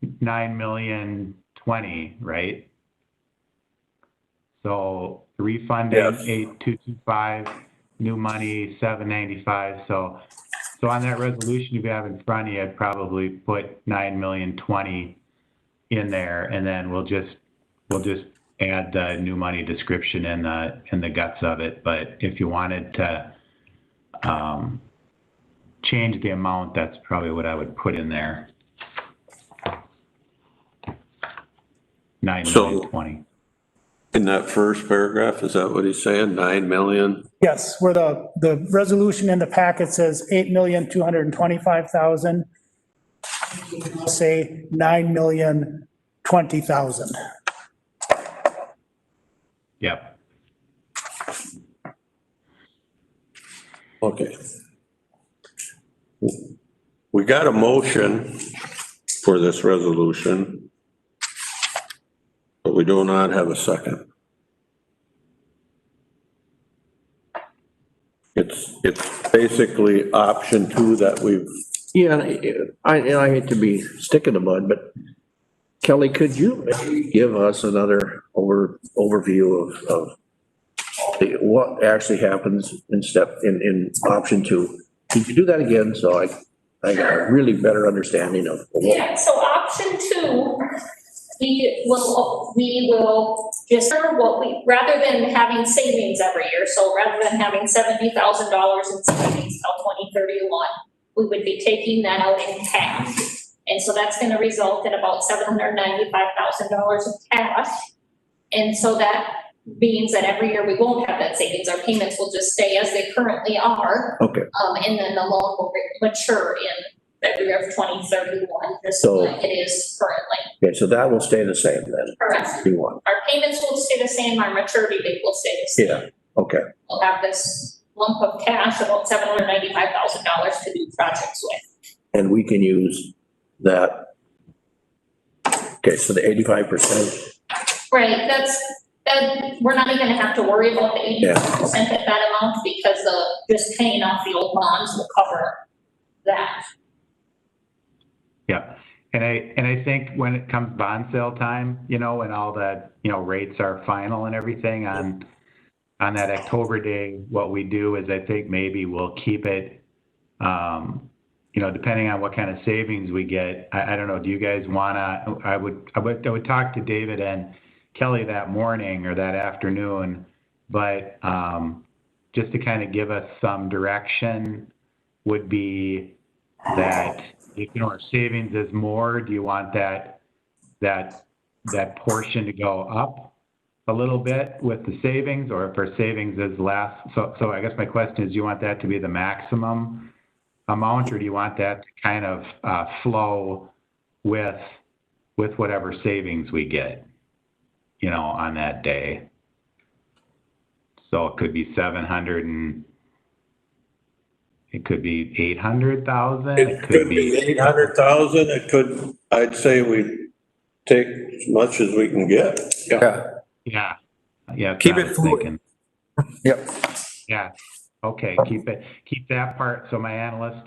[SPEAKER 8] 9,020,000, right? So refunding
[SPEAKER 4] Yes.
[SPEAKER 8] 8,225, new money 795. So on that resolution you have in front of you, I'd probably put 9,020,000 in there, and then we'll just add the new money description in the guts of it. But if you wanted to change the amount, that's probably what I would put in there. 9,020,000.
[SPEAKER 4] In that first paragraph, is that what he's saying? 9 million?
[SPEAKER 6] Yes, where the resolution in the packet says 8,225,000. Say 9,020,000.
[SPEAKER 8] Yep.
[SPEAKER 4] Okay. We got a motion for this resolution, but we do not have a second. It's basically option 2 that we've.
[SPEAKER 3] Yeah, and I hate to be stick in the mud, but Kelly, could you maybe give us another overview of what actually happens in option 2? Could you do that again, so I got a really better understanding of what?
[SPEAKER 9] Yeah, so option 2, we will just, rather than having savings every year, so rather than having $70,000 in savings till 2031, we would be taking that out in cash. And so that's gonna result in about $795,000 in cash. And so that means that every year we won't have that savings, our payments will just stay as they currently are.
[SPEAKER 3] Okay.
[SPEAKER 9] And then the loan will mature in February of 2031, just
[SPEAKER 3] So-
[SPEAKER 9] like it is currently.
[SPEAKER 3] Okay, so that will stay the same then?
[SPEAKER 9] Correct.
[SPEAKER 3] Q1.
[SPEAKER 9] Our payments will stay the same, our maturity date will stay the same.
[SPEAKER 3] Yeah, okay.
[SPEAKER 9] We'll have this lump of cash, about $795,000 to do projects with.
[SPEAKER 3] And we can use that. Okay, so the 85%,
[SPEAKER 9] Right, we're not even gonna have to worry about the 85% at that amount, because just paying off the old bonds will cover that.
[SPEAKER 8] Yeah. And I think when it comes bond sale time, when all the, rates are final and everything on that October day, what we do is I think maybe we'll keep it, depending on what kind of savings we get. I don't know, do you guys wanna, I would talk to David and Kelly that morning or that afternoon, but just to kind of give us some direction would be that, our savings is more, do you want that portion to go up a little bit with the savings, or if our savings is less? So I guess my question is, do you want that to be the maximum amount, or do you want that to kind of flow with whatever savings we get, on that day? So it could be 700 and it could be 800,000.
[SPEAKER 4] It could be 800,000. It could, I'd say we take as much as we can get.
[SPEAKER 5] Yeah.
[SPEAKER 8] Yeah. Yeah.
[SPEAKER 5] Keep it fluid. Yep.
[SPEAKER 8] Yeah. Okay. Keep that part. So my analyst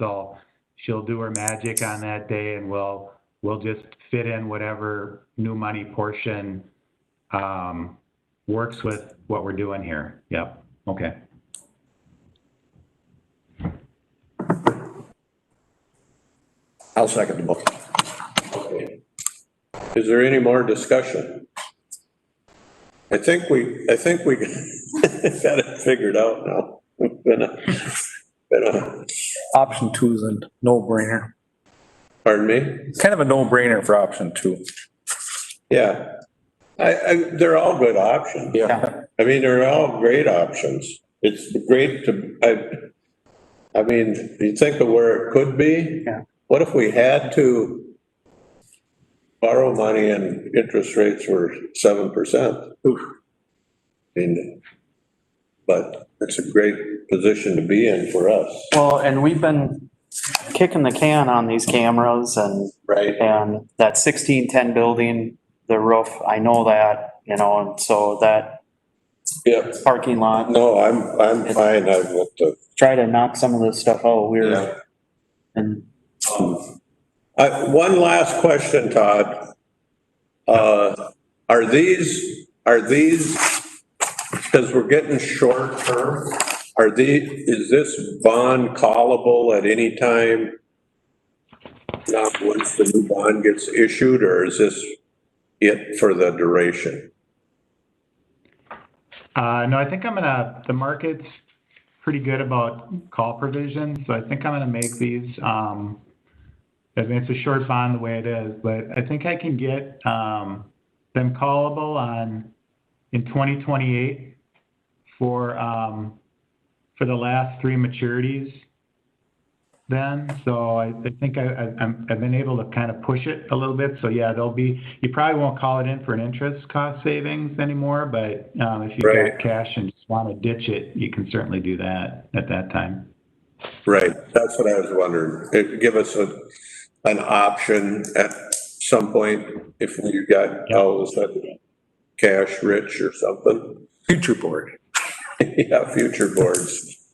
[SPEAKER 8] she'll do her magic on that day, and we'll just fit in whatever new money portion works with what we're doing here. Yep. Okay.
[SPEAKER 3] I'll second the motion.
[SPEAKER 4] Okay. Is there any more discussion? I think we got it figured out now.
[SPEAKER 5] Option 2 is a no-brainer.
[SPEAKER 4] Pardon me?
[SPEAKER 5] It's kind of a no-brainer for option 2.
[SPEAKER 4] Yeah. They're all good options.
[SPEAKER 5] Yeah.
[SPEAKER 4] I mean, they're all great options. It's great I mean, you think of where it could be?
[SPEAKER 2] Yeah.
[SPEAKER 4] What if we had to borrow money and interest rates were 7%? I mean, but it's a great position to be in for us.
[SPEAKER 2] Well, and we've been kicking the can on these cameras and that 1610 building, the roof, I know that, and so that parking lot.
[SPEAKER 4] No, I'm fine. I've looked at.
[SPEAKER 2] Try to knock some of this stuff out.
[SPEAKER 4] One last question, Todd. Are these because we're getting short term, is this bond callable at any time? Not once the new bond gets issued, or is this it for the duration?
[SPEAKER 8] No, I think the market's pretty good about call provisions, so I think I'm gonna make these, I mean, it's a short bond the way it is, but I think I can get, them callable in 2028 for the last 3 maturities then. So I think I've been able to kind of push it a little bit. So yeah, you probably won't call it in for an interest cost savings anymore, but if you've
[SPEAKER 4] Right.
[SPEAKER 8] got cash and just want to ditch it, you can certainly do that at that time.
[SPEAKER 4] Right, that's what I was wondering. Give us an option at some point if we got all of a sudden cash rich or something.
[SPEAKER 5] Future board.
[SPEAKER 4] Yeah, future boards.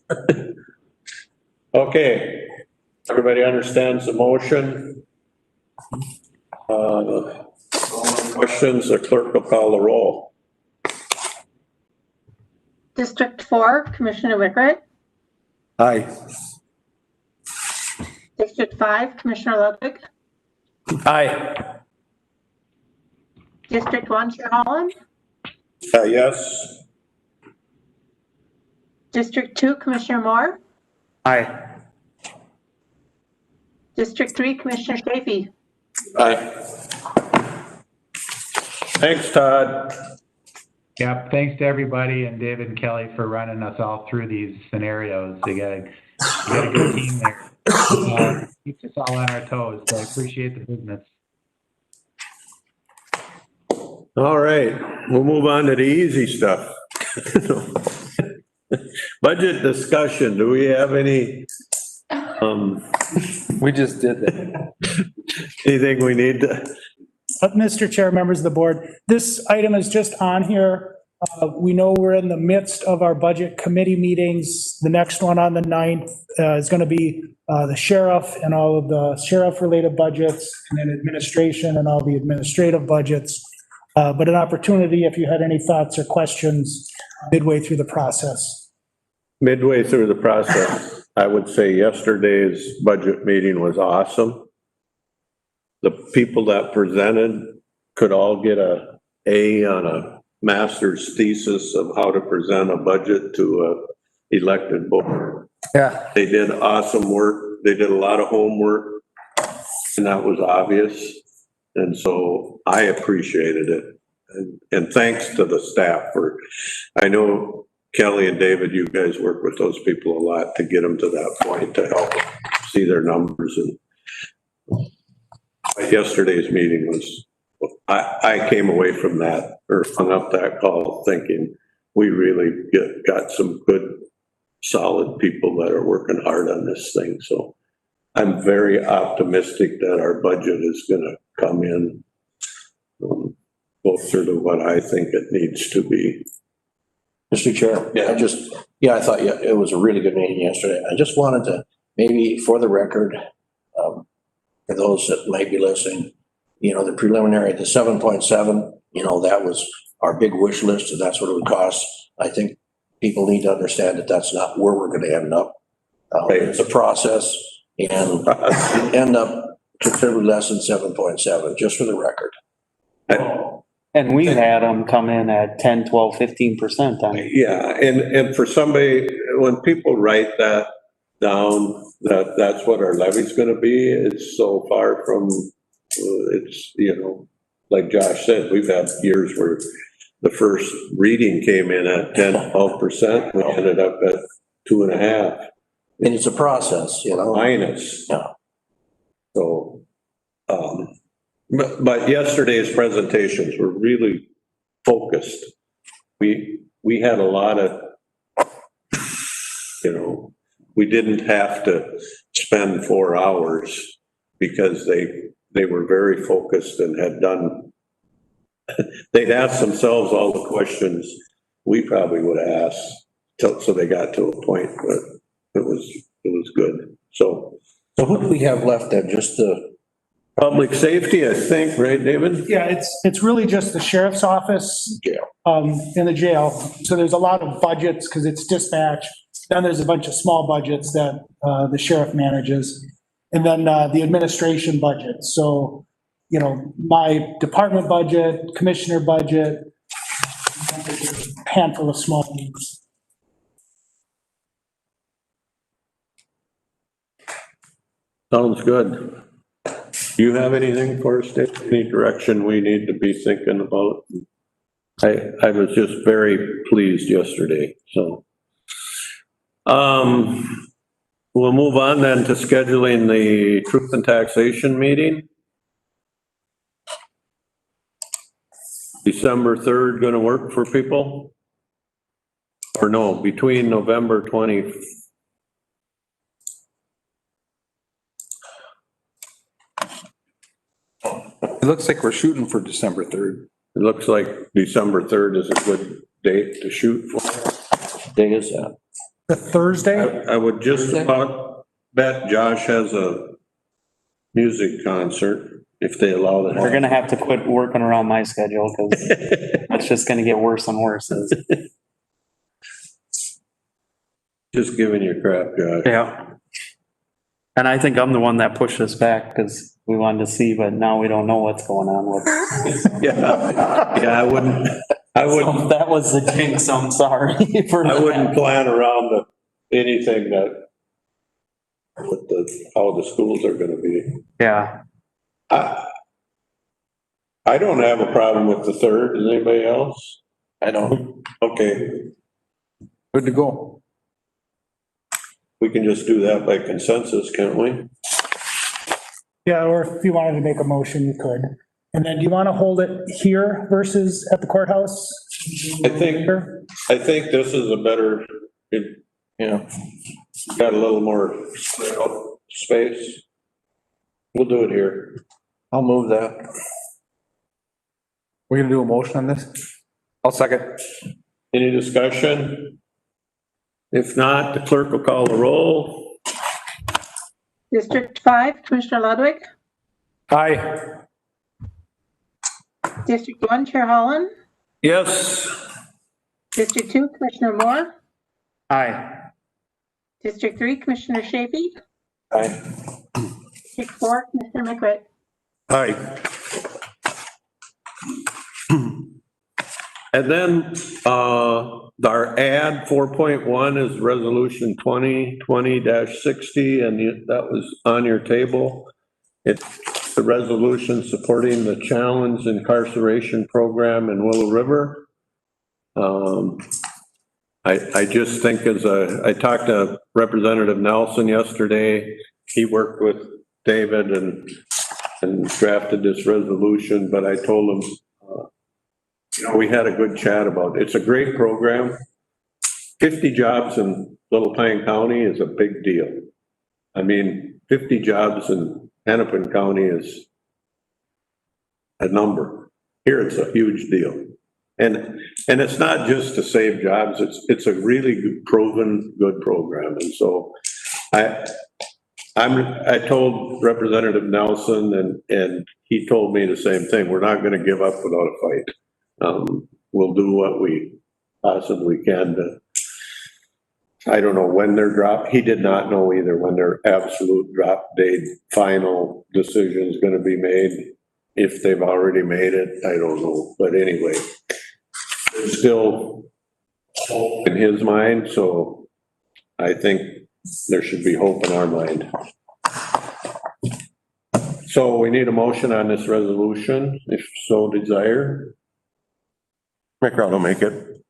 [SPEAKER 4] Okay, everybody understands the motion? Questions, the clerk will call the roll.
[SPEAKER 7] District 4, Commissioner Wickert.
[SPEAKER 5] Aye.
[SPEAKER 7] District 5, Commissioner Ludwig.
[SPEAKER 5] Aye.
[SPEAKER 7] District 1, Chair Holland.
[SPEAKER 4] Yes?
[SPEAKER 7] District 2, Commissioner Moore.
[SPEAKER 2] Aye.
[SPEAKER 7] District 3, Commissioner Chafee.
[SPEAKER 4] Aye. Thanks, Todd.
[SPEAKER 8] Yep, thanks to everybody and David and Kelly for running us all through these scenarios. You got a good team there. Keeps us all on our toes, so I appreciate the business.
[SPEAKER 4] All right, we'll move on to the easy stuff. Budget discussion, do we have any,
[SPEAKER 5] We just did that.
[SPEAKER 4] anything we need to?
[SPEAKER 6] Mr. Chair, members of the board, this item is just on here. We know we're in the midst of our budget committee meetings. The next one on the 9th is going to be the sheriff and all of the sheriff-related budgets, and then administration and all the administrative budgets. But an opportunity if you had any thoughts or questions midway through the process.
[SPEAKER 4] Midway through the process, I would say yesterday's budget meeting was awesome. The people that presented could all get an A on a master's thesis of how to present a budget to a elected board.
[SPEAKER 5] Yeah.
[SPEAKER 4] They did awesome work. They did a lot of homework, and that was obvious. And so I appreciated it. And thanks to the staff I know Kelly and David, you guys work with those people a lot to get them to that point to help see their numbers. And yesterday's meeting was, I came away from that or hung up that call thinking we really got some good, solid people that are working hard on this thing. So I'm very optimistic that our budget is going to come in closer to what I think it needs to be.
[SPEAKER 3] Mr. Chair,
[SPEAKER 4] Yeah.
[SPEAKER 3] I thought it was a really good meeting yesterday. I just wanted to, maybe for the record, for those that might be listening, the preliminary, the 7.7, that was our big wish list, and that's what it would cost. I think people need to understand that that's not where we're going to end up. It's a process, and end up considerably less than 7.7, just for the record.
[SPEAKER 2] And we've had them come in at 10, 12, 15% on it.
[SPEAKER 4] Yeah, and for somebody, when people write that down, that's what our levy's gonna be, it's so far from, it's, like Josh said, we've had years where the first reading came in at 10, 12%, we ended up at 2.5.
[SPEAKER 3] And it's a process,
[SPEAKER 4] Minus.
[SPEAKER 3] Yeah.
[SPEAKER 4] So, but yesterday's presentations were really focused. We had a lot of, we didn't have to spend 4 hours because they were very focused and had done, they'd asked themselves all the questions we probably would ask, so they got to a point, but it was good. So
[SPEAKER 3] what do we have left then? Just the
[SPEAKER 4] Public safety, I think, right, David?
[SPEAKER 6] Yeah, it's really just the sheriff's office.
[SPEAKER 4] Jail.
[SPEAKER 6] In the jail. So there's a lot of budgets because it's dispatch. Then there's a bunch of small budgets that the sheriff manages. And then the administration budget. So, you know, my department budget, commissioner budget, handful of small things.
[SPEAKER 4] Sounds good. Do you have anything for us, Dave? Any direction we need to be thinking about? I was just very pleased yesterday, so. We'll move on then to scheduling the truth and taxation meeting. December 3rd gonna work for people? Or no, between November 20.
[SPEAKER 5] It looks like we're shooting for December 3rd.
[SPEAKER 4] It looks like December 3rd is a good date to shoot for.
[SPEAKER 5] Day is that?
[SPEAKER 6] The Thursday?
[SPEAKER 4] I would just about bet Josh has a music concert if they allow that.
[SPEAKER 2] We're gonna have to quit working around my schedule because it's just gonna get worse and worse.
[SPEAKER 4] Just giving you crap, Josh.
[SPEAKER 2] Yeah. And I think I'm the one that pushed us back because we wanted to see, but now we don't know what's going on with.
[SPEAKER 4] Yeah, I wouldn't.
[SPEAKER 2] That was the jinx, I'm sorry for
[SPEAKER 4] I
[SPEAKER 2] that.
[SPEAKER 4] wouldn't plan around anything that with how the schools are gonna be.
[SPEAKER 2] Yeah,
[SPEAKER 4] I don't have a problem with the 3rd. Does anybody else?
[SPEAKER 5] I don't.
[SPEAKER 4] Okay,
[SPEAKER 5] Good to go.
[SPEAKER 4] we can just do that by consensus, can't we?
[SPEAKER 6] Yeah, or if you wanted to make a motion, you could. And then do you want to hold it here versus at the courthouse?
[SPEAKER 4] I think this is a better, got a little more space. We'll do it here.
[SPEAKER 5] I'll move that. We're gonna do a motion on this? I'll second.
[SPEAKER 4] Any discussion? If not, the clerk will call the roll.
[SPEAKER 7] District 5, Commissioner Ludwig.
[SPEAKER 5] Aye.
[SPEAKER 7] District 1, Chair Holland.
[SPEAKER 4] Yes.
[SPEAKER 7] District 2, Commissioner Moore.
[SPEAKER 2] aye.
[SPEAKER 7] District 3, Commissioner Shapey.
[SPEAKER 5] Aye.
[SPEAKER 7] District 4, Commissioner McQuitt.
[SPEAKER 4] Aye. And then, our ad 4.1 is resolution 2020-60, and that was on your table. It's the resolution supporting the challenge incarceration program in Willow River. I just think I talked to Representative Nelson yesterday. He worked with David and drafted this resolution, but I told him, we had a good chat about it. It's a great program. 50 jobs in Little Pine County is a big deal. I mean, 50 jobs in Hennepin County is a number. Here, it's a huge deal. And it's not just to save jobs, it's a really good, proven good program. And so I told Representative Nelson and he told me the same thing. We're not going to give up without a fight. We'll do what we possibly can to, I don't know when they're dropped. He did not know either when their absolute drop date, final decision is going to be made. If they've already made it, I don't know. But anyway, there's still hope in his mind. So I think there should be hope in our mind. So we need a motion on this resolution, if so desired.
[SPEAKER 1] McCrowd will make it.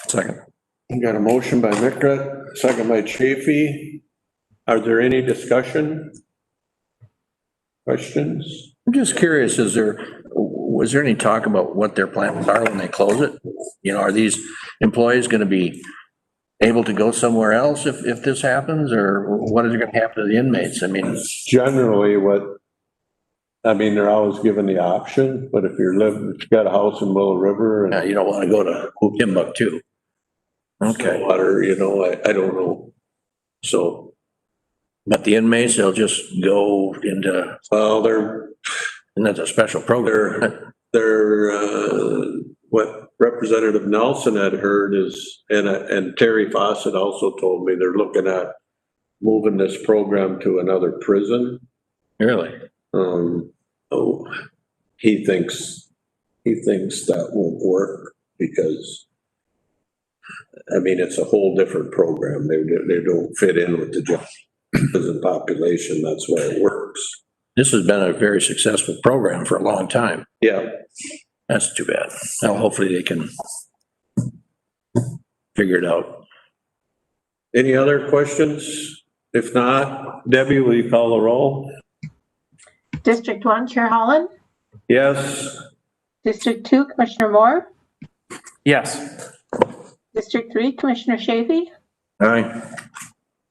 [SPEAKER 5] Second.
[SPEAKER 4] We got a motion by Mickret, second by Chafee. Are there any discussion? Questions?
[SPEAKER 12] I'm just curious, was there any talk about what their plans are when they close it? You know, are these employees going to be able to go somewhere else if this happens, or what is going to happen to the inmates? I mean,
[SPEAKER 4] Generally they're always given the option, but if if you've got a house in Willow River and
[SPEAKER 12] you don't want to go to Timbuktu. Okay.
[SPEAKER 4] water, I don't know. So
[SPEAKER 12] But the inmates, they'll just go into,
[SPEAKER 4] Well, they're,
[SPEAKER 12] and that's a special program.
[SPEAKER 4] what Representative Nelson had heard is, and Terry Fawcett also told me they're looking at moving this program to another prison.
[SPEAKER 12] Really?
[SPEAKER 4] Oh, he thinks that won't work because, I mean, it's a whole different program. They don't fit in with the prison population. That's why it works.
[SPEAKER 12] This has been a very successful program for a long time.
[SPEAKER 4] Yeah.
[SPEAKER 12] That's too bad. Now, hopefully they can figure it out.
[SPEAKER 4] Any other questions? If not, Debbie, will you call the roll?
[SPEAKER 7] District 1, Chair Holland.
[SPEAKER 4] Yes.
[SPEAKER 7] District 2, Commissioner Moore.
[SPEAKER 2] Yes.
[SPEAKER 7] District 3, Commissioner Shafee.
[SPEAKER 12] Aye.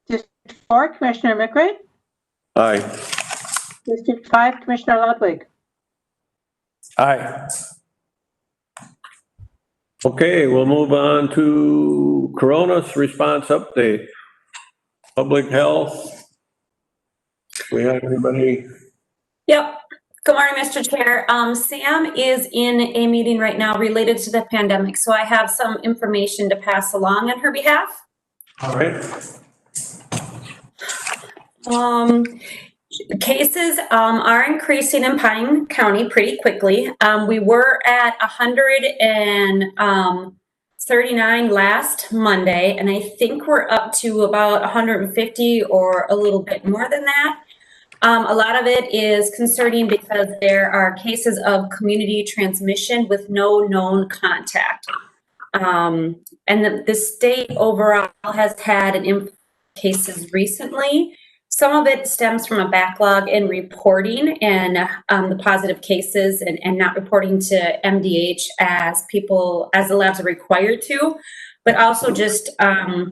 [SPEAKER 7] District 4, Commissioner McRae.
[SPEAKER 4] Aye.
[SPEAKER 7] District 5, Commissioner Ludwig.
[SPEAKER 2] Aye.
[SPEAKER 4] Okay, we'll move on to Corona's response update. Public health. We have anybody?
[SPEAKER 13] Yep. Good morning, Mr. Chair. Sam is in a meeting right now related to the pandemic, so I have some information to pass along on her behalf.
[SPEAKER 4] All right.
[SPEAKER 13] Cases are increasing in Pine County pretty quickly. We were at 139 last Monday, and I think we're up to about 150 or a little bit more than that. A lot of it is concerning because there are cases of community transmission with no known contact. And the state overall has had an influx of cases recently. Some of it stems from a backlog in reporting and the positive cases and not reporting to MDH as the labs are required to, but also just a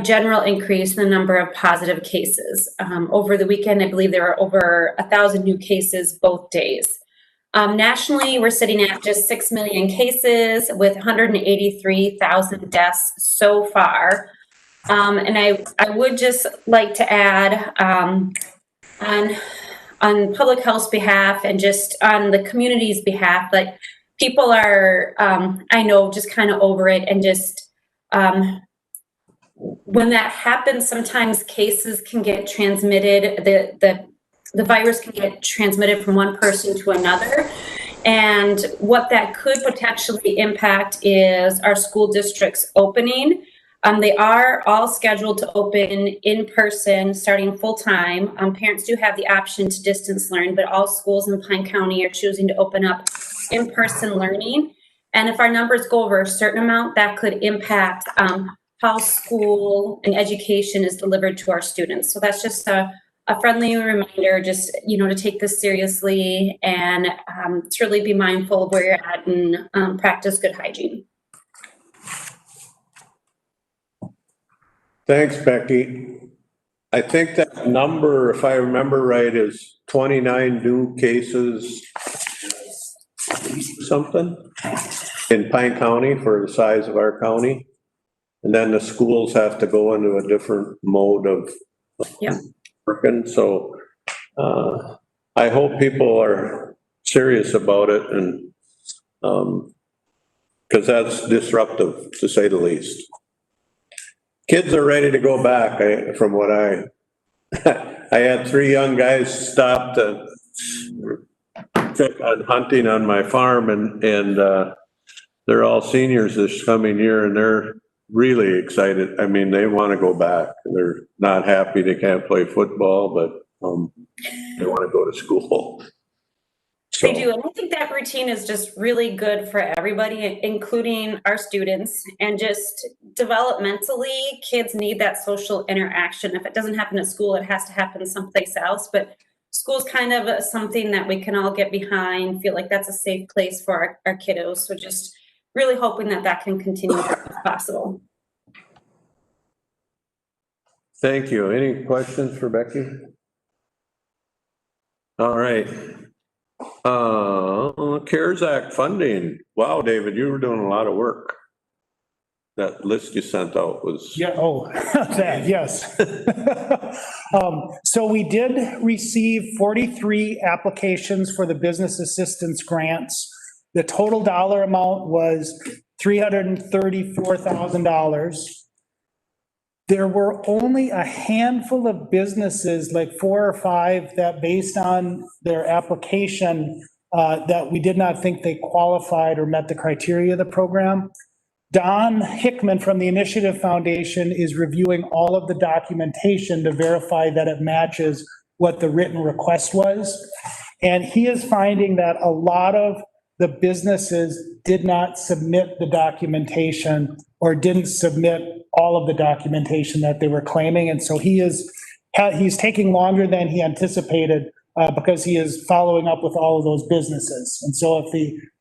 [SPEAKER 13] general increase in the number of positive cases. Over the weekend, I believe there were over 1,000 new cases both days. Nationally, we're sitting at just 6 million cases with 183,000 deaths so far. And I would just like to add on public health's behalf and just on the community's behalf, like people are, I know, just kind of over it and just when that happens, sometimes cases can get transmitted, the virus can get transmitted from one person to another. And what that could potentially impact is our school districts opening. They are all scheduled to open in person starting full time. Parents do have the option to distance learn, but all schools in Pine County are choosing to open up in-person learning. And if our numbers go over a certain amount, that could impact how school and education is delivered to our students. So that's just a friendly reminder, just, to take this seriously and to really be mindful of where you're at and practice good hygiene.
[SPEAKER 4] Thanks, Becky. I think that number, if I remember right, is 29 new cases, something, in Pine County for the size of our county. And then the schools have to go into a different mode of working. So I hope people are serious about it and because that's disruptive, to say the least. Kids are ready to go back, from what I had 3 young guys stop to check on hunting on my farm and they're all seniors this coming year and they're really excited. I mean, they want to go back. They're not happy they can't play football, but they want to go to school.
[SPEAKER 13] They do, and I think that routine is just really good for everybody, including our students, and just developmentally, kids need that social interaction. If it doesn't happen at school, it has to happen someplace else, but school's kind of something that we can all get behind, feel like that's a safe place for our kiddos, so just really hoping that can continue if possible.
[SPEAKER 4] Thank you. Any questions for Becky? All right. CARES Act funding. Wow, David, you were doing a lot of work. that list you sent out was.
[SPEAKER 6] Yeah, oh, that, yes. So we did receive 43 applications for the business assistance grants. The total dollar amount was $334,000. There were only a handful of businesses, like 4 or 5, that based on their application, that we did not think they qualified or met the criteria of the program. Don Hickman from the Initiative Foundation is reviewing all of the documentation to verify that it matches what the written request was. And he is finding that a lot of the businesses did not submit the documentation or didn't submit all of the documentation that they were claiming. And so he's taking longer than he anticipated because he is following up with all of those businesses. And so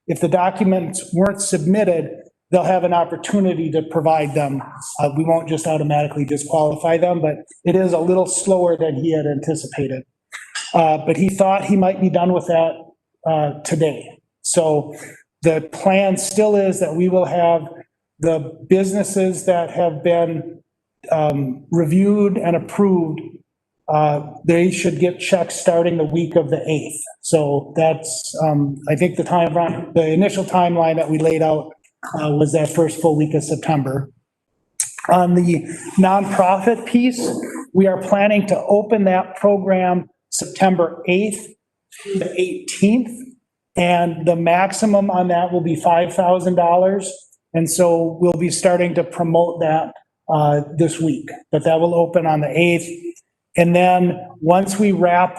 [SPEAKER 6] if the documents weren't submitted, they'll have an opportunity to provide them. We won't just automatically disqualify them, but it is a little slower than he had anticipated. But he thought he might be done with that today. So the plan still is that we will have the businesses that have been reviewed and approved, they should get checks starting the week of the 8th. So that's, I think the initial timeline that we laid out was that first full week of September. On the nonprofit piece, we are planning to open that program September 8th to the 18th. And the maximum on that will be $5,000. And so we'll be starting to promote that this week, but that will open on the 8th. And then once we wrap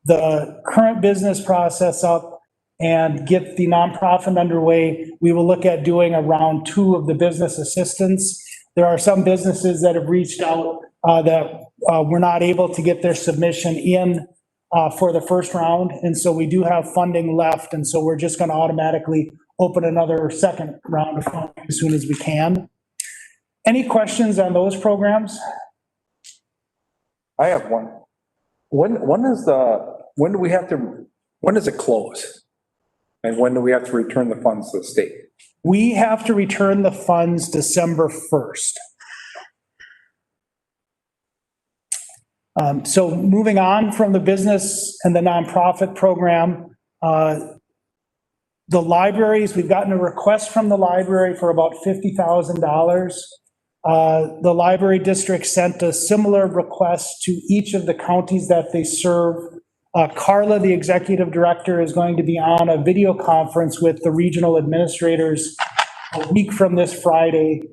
[SPEAKER 6] the current business process up and get the nonprofit underway, we will look at doing a round 2 of the business assistance. There are some businesses that have reached out that were not able to get their submission in for the first round. And so we do have funding left. And so we're just going to automatically open another second round of funding as soon as we can. Any questions on those programs?
[SPEAKER 5] I have one. When does it close? And when do we have to return the funds to the state?
[SPEAKER 6] We have to return the funds December 1st. So moving on from the business and the nonprofit program, the libraries, we've gotten a request from the library for about $50,000. The library district sent a similar request to each of the counties that they serve. Carla, the executive director, is going to be on a video conference with the regional administrators a week from this Friday,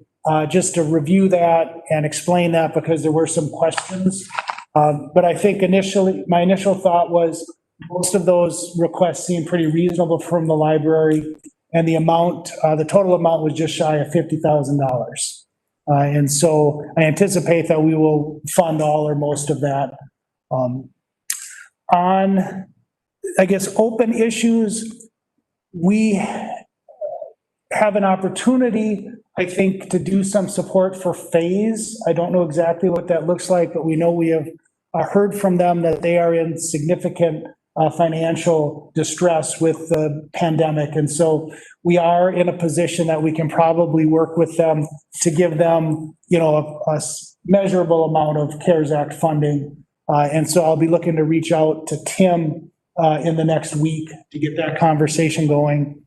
[SPEAKER 6] just to review that and explain that because there were some questions. But I think my initial thought was most of those requests seemed pretty reasonable from the library, and the total amount was just shy of $50,000. And so I anticipate that we will fund all or most of that. On, I guess, open issues, we have an opportunity, I think, to do some support for phase. I don't know exactly what that looks like, but we know we have heard from them that they are in significant financial distress with the pandemic. And so we are in a position that we can probably work with them to give them, a measurable amount of CARES Act funding. And so I'll be looking to reach out to Tim in the next week to get that conversation going.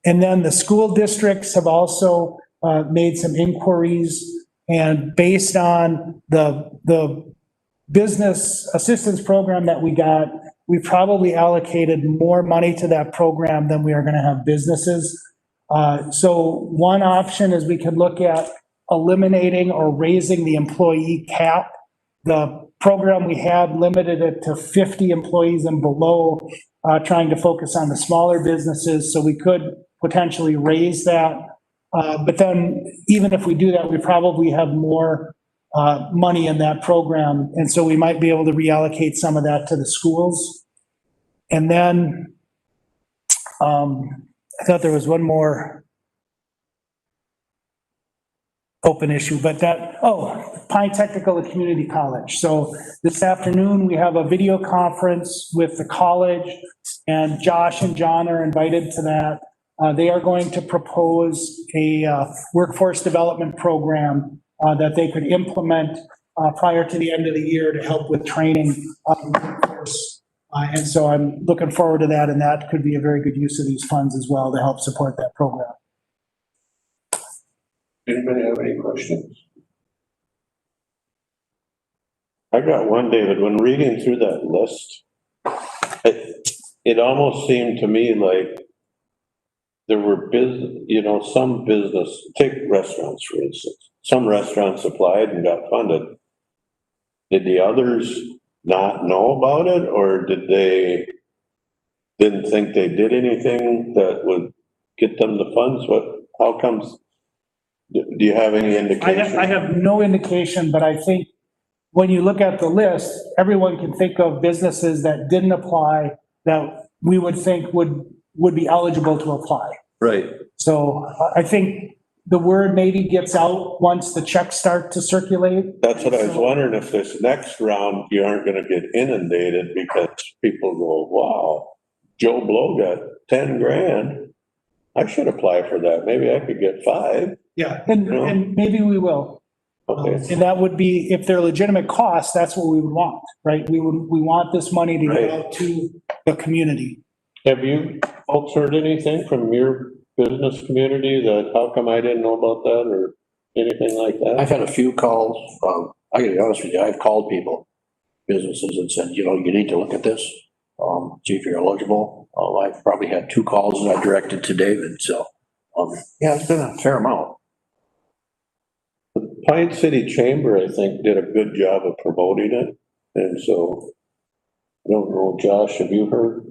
[SPEAKER 6] And then the school districts have also made some inquiries, and based on the business assistance program that we got, we probably allocated more money to that program than we are going to have businesses. So one option is we could look at eliminating or raising the employee cap. The program we had limited it to 50 employees and below, trying to focus on the smaller businesses. So we could potentially raise that. But then even if we do that, we probably have more money in that program. And so we might be able to reallocate some of that to the schools. And then I thought there was one more open issue, but Pine Technical and Community College. So this afternoon, we have a video conference with the college, and Josh and John are invited to that. They are going to propose a workforce development program that they could implement prior to the end of the year to help with training of the workforce. And so I'm looking forward to that, and that could be a very good use of these funds as well to help support that program.
[SPEAKER 4] Anybody have any questions? I got one, David, when reading through that list, it almost seemed to me like there were some business, take restaurants for instance. Some restaurants applied and got funded. Did the others not know about it, or didn't think they did anything that would get them the funds? How comes? Do you have any indication?
[SPEAKER 6] I have no indication, but I think when you look at the list, everyone can think of businesses that didn't apply that we would think would be eligible to apply.
[SPEAKER 4] Right.
[SPEAKER 6] So I think the word maybe gets out once the checks start to circulate.
[SPEAKER 4] That's what I was wondering, if this next round, you aren't gonna get inundated because people go, wow, Joe Blow got 10 grand. I should apply for that. Maybe I could get 5.
[SPEAKER 6] Yeah, and maybe we will.
[SPEAKER 4] Okay.
[SPEAKER 6] And that would be, if they're legitimate costs, that's what we would want, right? We want this money to get out to the community.
[SPEAKER 4] Have you folks heard anything from your business community that how come I didn't know about that or anything like that?
[SPEAKER 12] I've had a few calls. I gotta be honest with you, I've called people, businesses, and said, you need to look at this, see if you're eligible. I've probably had 2 calls that I directed to David, so, yeah, it's been a fair amount.
[SPEAKER 4] The Pine City Chamber, I think, did a good job of promoting it, and so, I don't know, Josh, have you heard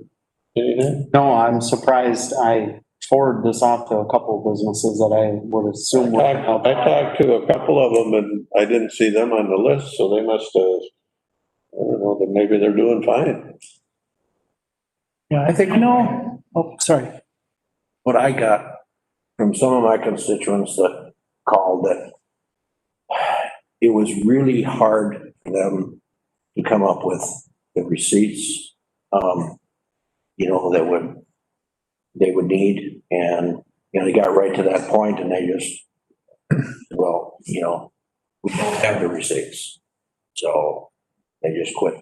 [SPEAKER 4] anything?
[SPEAKER 2] No, I'm surprised. I forwarded this off to a couple of businesses that I would assume.
[SPEAKER 4] I talked to a couple of them and I didn't see them on the list, so they must have, I don't know, that maybe they're doing fine.
[SPEAKER 6] Yeah, I think, sorry.
[SPEAKER 12] What I got from some of my constituents that called, that it was really hard for them to come up with the receipts, that they would need. And, they got right to that point and they just, well, we don't have the receipts. So they just quit.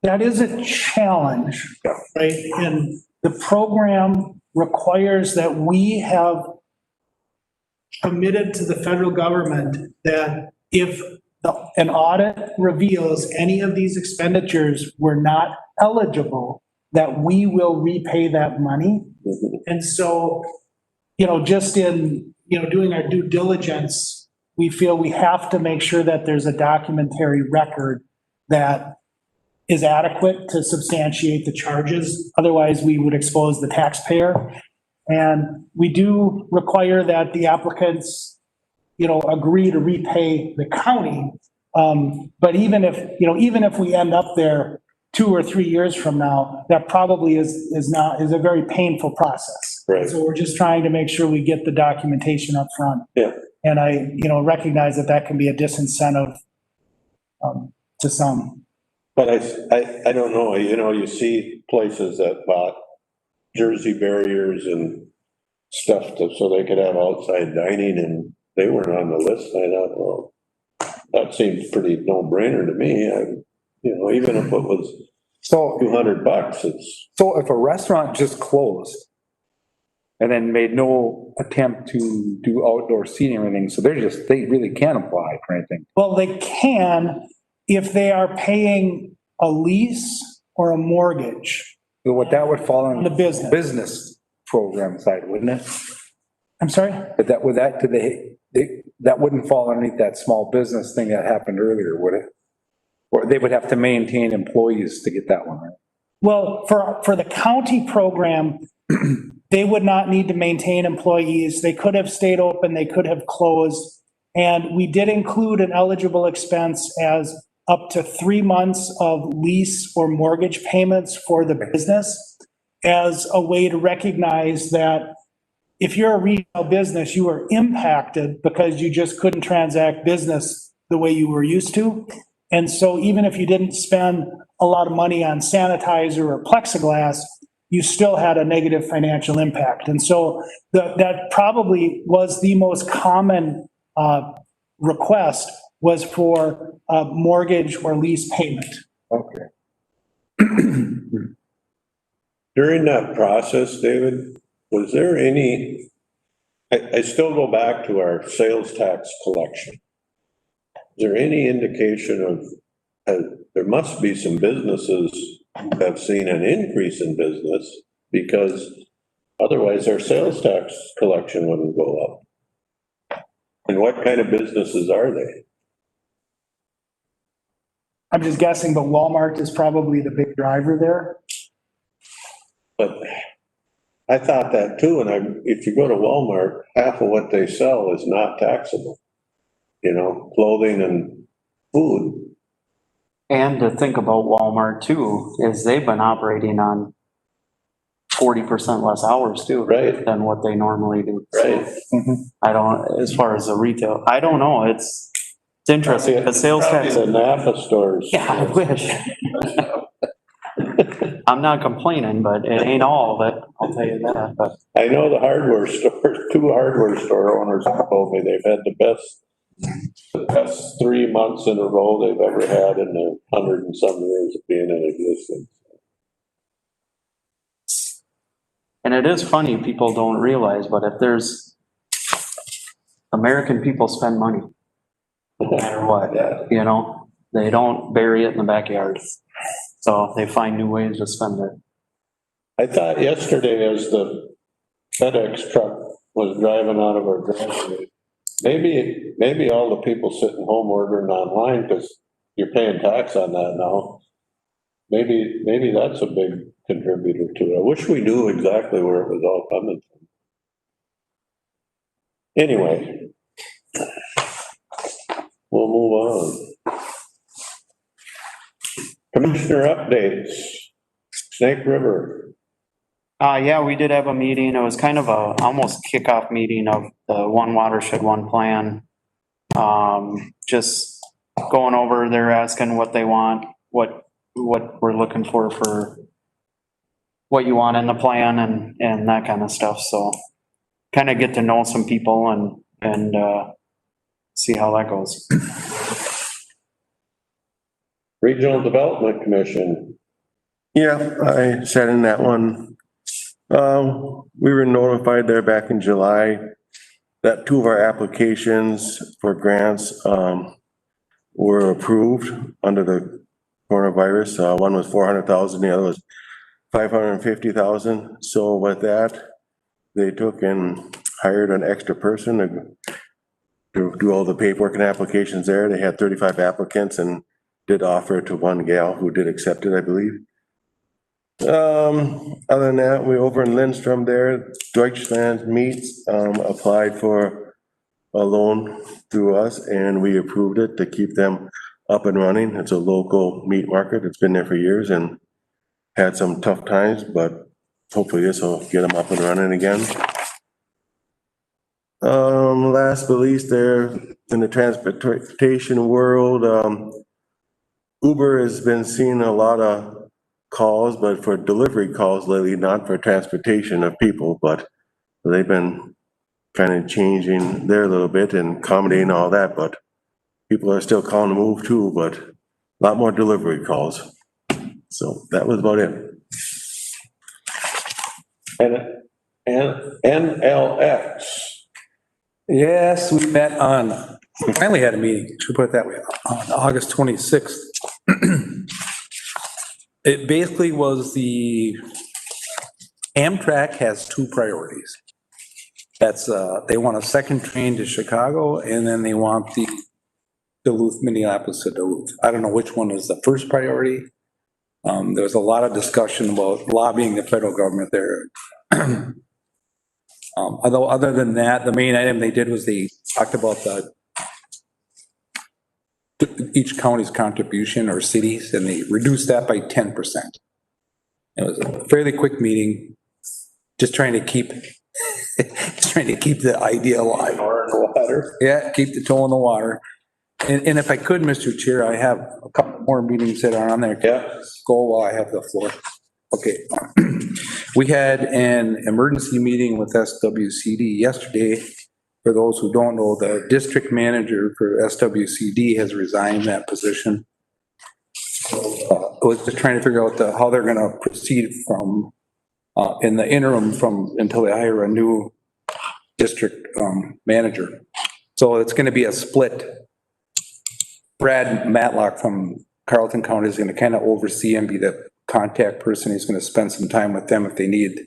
[SPEAKER 6] That is a challenge, right? And the program requires that we have committed to the federal government that if an audit reveals any of these expenditures were not eligible, that we will repay that money. And so, just in, doing our due diligence, we feel we have to make sure that there's a documentary record that is adequate to substantiate the charges. Otherwise, we would expose the taxpayer. And we do require that the applicants, agree to repay the county. But even if we end up there 2 or 3 years from now, that probably is a very painful process.
[SPEAKER 4] Right.
[SPEAKER 6] So we're just trying to make sure we get the documentation up front.
[SPEAKER 4] Yeah.
[SPEAKER 6] And I, recognize that can be a disincentive to some.
[SPEAKER 4] But I don't know, you see places that bought Jersey barriers and stuff so they could have outside dining, and they weren't on the list. I thought, well, that seems pretty no-brainer to me. Even if it was $200, it's.
[SPEAKER 5] So if a restaurant just closed and then made no attempt to do outdoor seating or anything, so they really can't apply for anything.
[SPEAKER 6] Well, they can if they are paying a lease or a mortgage.
[SPEAKER 5] What that would fall on
[SPEAKER 6] The business
[SPEAKER 5] program side, wouldn't it?
[SPEAKER 6] I'm sorry?
[SPEAKER 5] But that wouldn't fall underneath that small business thing that happened earlier, would it? Or they would have to maintain employees to get that one, right?
[SPEAKER 6] Well, for the county program, they would not need to maintain employees. They could have stayed open, they could have closed. And we did include an eligible expense as up to 3 months of lease or mortgage payments for the business, as a way to recognize that if you're a retail business, you are impacted because you just couldn't transact business the way you were used to. And so even if you didn't spend a lot of money on sanitizer or plexiglass, you still had a negative financial impact. And so that probably was the most common request, was for a mortgage or lease payment.
[SPEAKER 4] Okay. During that process, David, was there any, I still go back to our sales tax collection. Is there any indication of, there must be some businesses who have seen an increase in business, because otherwise our sales tax collection wouldn't go up. And what kind of businesses are they?
[SPEAKER 6] I'm just guessing, but Walmart is probably the big driver there.
[SPEAKER 4] But I thought that too, and if you go to Walmart, half of what they sell is not taxable. You know, clothing and food.
[SPEAKER 2] And to think about Walmart too, is they've been operating on 40% less hours too.
[SPEAKER 4] Right.
[SPEAKER 2] Than what they normally do.
[SPEAKER 4] Right.
[SPEAKER 2] I don't, as far as the retail, I don't know, it's interesting, the sales tax.
[SPEAKER 4] The NAPA stores.
[SPEAKER 2] Yeah, I wish. I'm not complaining, but it ain't all of it, I'll tell you that, but.
[SPEAKER 4] I know the hardware stores, 2 hardware store owners have told me they've had the best 3 months in a row they've ever had in the 100 and some years of being in existence.
[SPEAKER 2] And it is funny, people don't realize, but if there's, American people spend money, no matter what, you know, they don't bury it in the backyard. So they find new ways to spend it.
[SPEAKER 4] I thought yesterday as the FedEx truck was driving out of our driveway, maybe all the people sitting home ordering online, because you're paying tax on that now. Maybe that's a big contributor to it. I wish we knew exactly where it was all coming from. Anyway, we'll move on. Commissioner updates, Snake River.
[SPEAKER 2] Yeah, we did have a meeting. It was kind of a almost kickoff meeting of the One Watershed, One Plan. Just going over, they're asking what they want, what we're looking for what you want in the plan and that kind of stuff. So kind of get to know some people and see how that goes.
[SPEAKER 4] Regional Development Commission.
[SPEAKER 1] Yeah, I sat in that one. We were notified there back in July that 2 of our applications for grants were approved under the coronavirus. One was 400,000, the other was 550,000. So with that, they took and hired an extra person to do all the paperwork and applications there. They had 35 applicants and did offer it to one gal who did accept it, I believe. Other than that, we over in Lindstrom there, Deutschland Meats applied for a loan through us, and we approved it to keep them up and running. It's a local meat market. It's been there for years and had some tough times, but hopefully this will get them up and running again. Last but least, there in the transportation world, Uber has been seeing a lot of calls, but for delivery calls lately, not for transportation of people, but they've been kind of changing there a little bit and accommodating all that, but people are still calling to move too, but a lot more delivery calls. So that was about it.
[SPEAKER 4] And NLX.
[SPEAKER 5] Yes, we met on, we finally had a meeting, should put it that way, on August 26th. It basically was Amtrak has 2 priorities. That's, they want a second train to Chicago, and then they want the Duluth, Minneapolis to Duluth. I don't know which one is the first priority. There was a lot of discussion about lobbying the federal government there. Although other than that, the main item they did was they talked about each county's contribution or cities, and they reduced that by 10%. It was a fairly quick meeting, just trying to keep the idea alive.
[SPEAKER 4] Or in the water.
[SPEAKER 5] Yeah, keep the toe in the water. And if I could, Mr. Chair, I have a couple more meetings that are on there.
[SPEAKER 4] Yeah.
[SPEAKER 5] Go while I have the floor. Okay. We had an emergency meeting with SWCD yesterday. For those who don't know, the district manager for SWCD has resigned that position. I was just trying to figure out how they're gonna proceed from, in the interim until they hire a new district manager. So it's gonna be a split. Brad Matlock from Carleton County is gonna kind of oversee and be the contact person. He's gonna spend some time with them if they need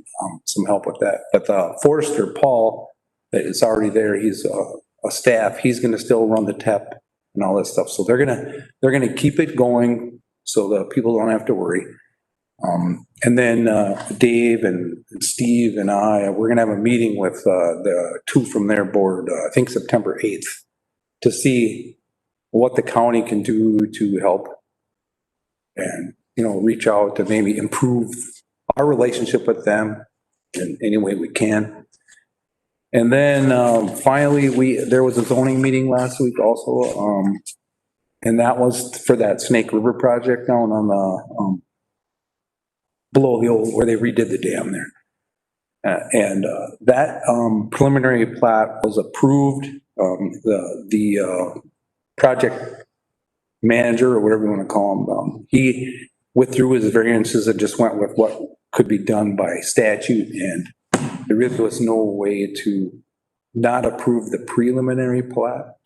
[SPEAKER 5] some help with that. But Forrester Paul, that is already there, he's a staff, he's gonna still run the TEP and all that stuff. So they're gonna keep it going so the people don't have to worry. And then Dave and Steve and we're gonna have a meeting with the two from their board, I think September 8th, to see what the county can do to help and, reach out to maybe improve our relationship with them in any way we can. And then finally, there was a zoning meeting last week also, and that was for that Snake River project down on the, below the old, where they redid the dam there. And that preliminary plat was approved. The project manager, or whatever you want to call him, he withdrew his variances and just went with what could be done by statute, and there really was no way to not approve the preliminary plat.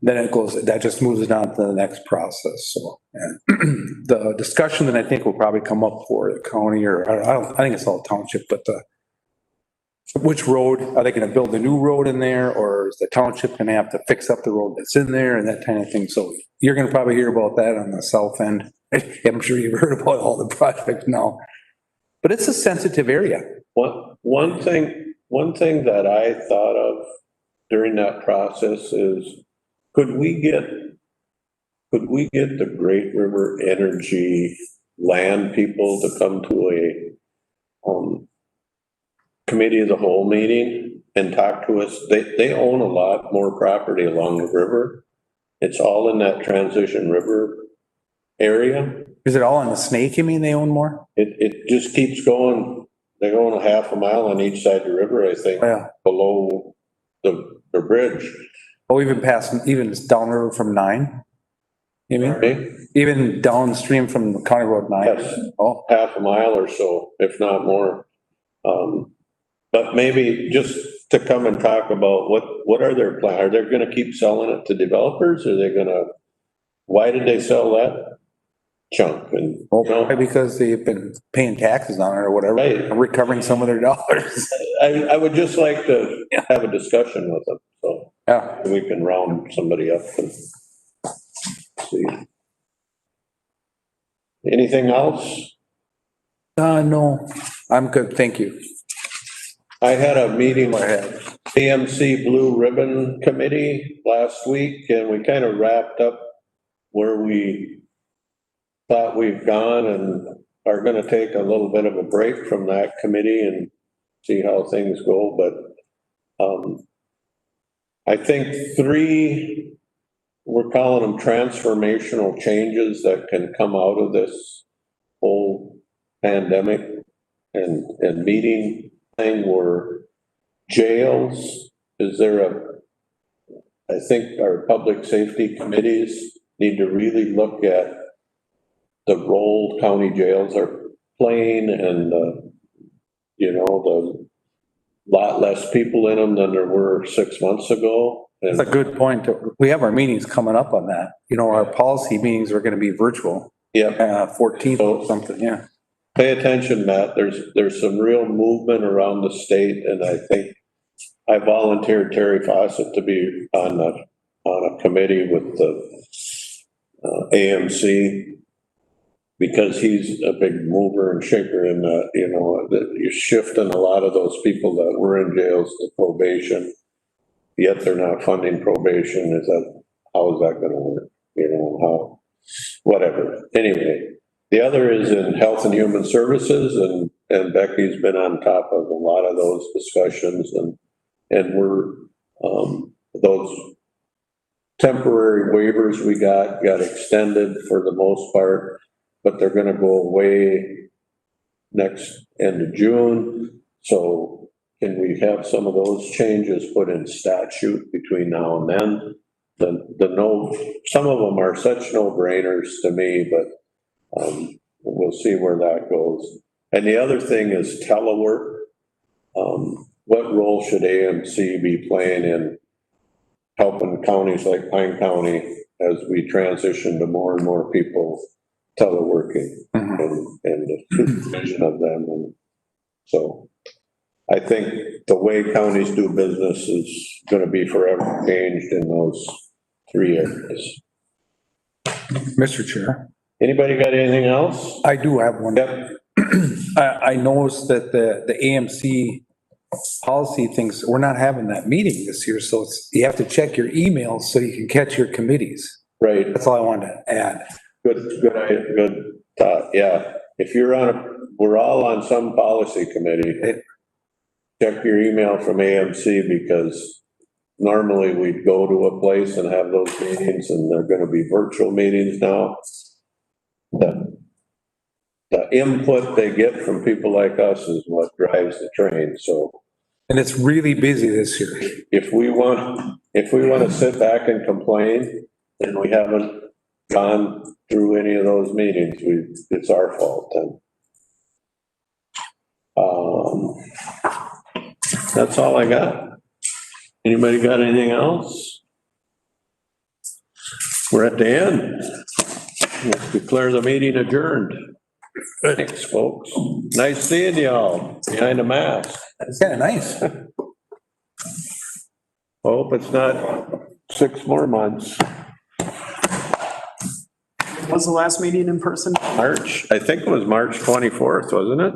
[SPEAKER 5] Then that just moves it on to the next process. So the discussion that I think will probably come up for the county, or I think it's all township, but which road, are they gonna build a new road in there, or is the township gonna have to fix up the road that's in there and that kind of thing? So you're gonna probably hear about that on the south end. I'm sure you've heard about all the projects now, but it's a sensitive area.
[SPEAKER 4] One thing that I thought of during that process is, could we get the Great River Energy land people to come to a committee of the whole meeting and talk to us? They own a lot more property along the river. It's all in that transition river area.
[SPEAKER 5] Is it all on the Snake, you mean they own more?
[SPEAKER 4] It just keeps going. They own a half a mile on each side of the river, I think, below the bridge.
[SPEAKER 5] Oh, even downriver from 9? You mean?
[SPEAKER 4] Okay.
[SPEAKER 5] Even downstream from County Road 9?
[SPEAKER 4] Yes.
[SPEAKER 5] Oh,
[SPEAKER 4] Half a mile or so, if not more. But maybe just to come and talk about what are their plans? Are they gonna keep selling it to developers? Are they why did they sell that chunk? And,
[SPEAKER 5] probably because they've been paying taxes on it or whatever,
[SPEAKER 4] right,
[SPEAKER 5] recovering some of their dollars.
[SPEAKER 4] I would just like to have a discussion with them, so
[SPEAKER 5] Yeah.
[SPEAKER 4] we can round somebody up and see. Anything else?
[SPEAKER 5] No, I'm good, thank you.
[SPEAKER 4] I had a meeting with AMC Blue Ribbon Committee last week, and we kind of wrapped up where we thought we've gone, and are going to take a little bit of a break from that committee and see how things go. But I think we're calling them transformational changes that can come out of this whole pandemic and meeting thing. Were jails, I think our public safety committees need to really look at the role county jails are playing, and the lot less people in them than there were 6 months ago.
[SPEAKER 5] That's a good point. We have our meetings coming up on that. Our policy meetings are gonna be virtual.
[SPEAKER 4] Yeah.
[SPEAKER 5] 14th or something, yeah.
[SPEAKER 4] Pay attention, Matt. There's some real movement around the state, and I think I volunteered Terry Fawcett to be on a committee with the AMC, because he's a big mover and shaker in that, that you're shifting a lot of those people that were in jails to probation, yet they're not funding probation. How is that gonna work? How, whatever. Anyway, the other is in Health and Human Services, and Becky's been on top of a lot of those discussions, and we're, those temporary waivers we got extended for the most part, but they're gonna go away next end of June. So can we have some of those changes put in statute between now and then? Some of them are such no-brainers to me, but we'll see where that goes. And the other thing is telework. What role should AMC be playing in helping counties like Pine County as we transition to more and more people teleworking and the supervision of them? And so I think the way counties do business is going to be forever changed in those 3 areas.
[SPEAKER 5] Mr. Chair,
[SPEAKER 4] Anybody got anything else?
[SPEAKER 5] I do have one.
[SPEAKER 4] Yep.
[SPEAKER 5] I noticed that the AMC policy thinks we're not having that meeting this year, so you have to check your emails so you can catch your committees.
[SPEAKER 4] Right.
[SPEAKER 5] That's all I wanted to add.
[SPEAKER 4] Good thought. Yeah. If we're all on some policy committee, check your email from AMC, because normally we'd go to a place and have those meetings, and they're going to be virtual meetings now. The input they get from people like us is what drives the train. So,
[SPEAKER 5] and it's really busy this year.
[SPEAKER 4] If we want to sit back and complain, then we haven't gone through any of those meetings. It's our fault then. That's all I got. Anybody got anything else? We're at the end. Let's declare the meeting adjourned. Thanks, folks. Nice seeing y'all behind the mask.
[SPEAKER 5] That's kind of nice.
[SPEAKER 4] Hope it's not 6 more months.
[SPEAKER 2] Was the last meeting in person?
[SPEAKER 4] March, I think it was March 24th, wasn't it?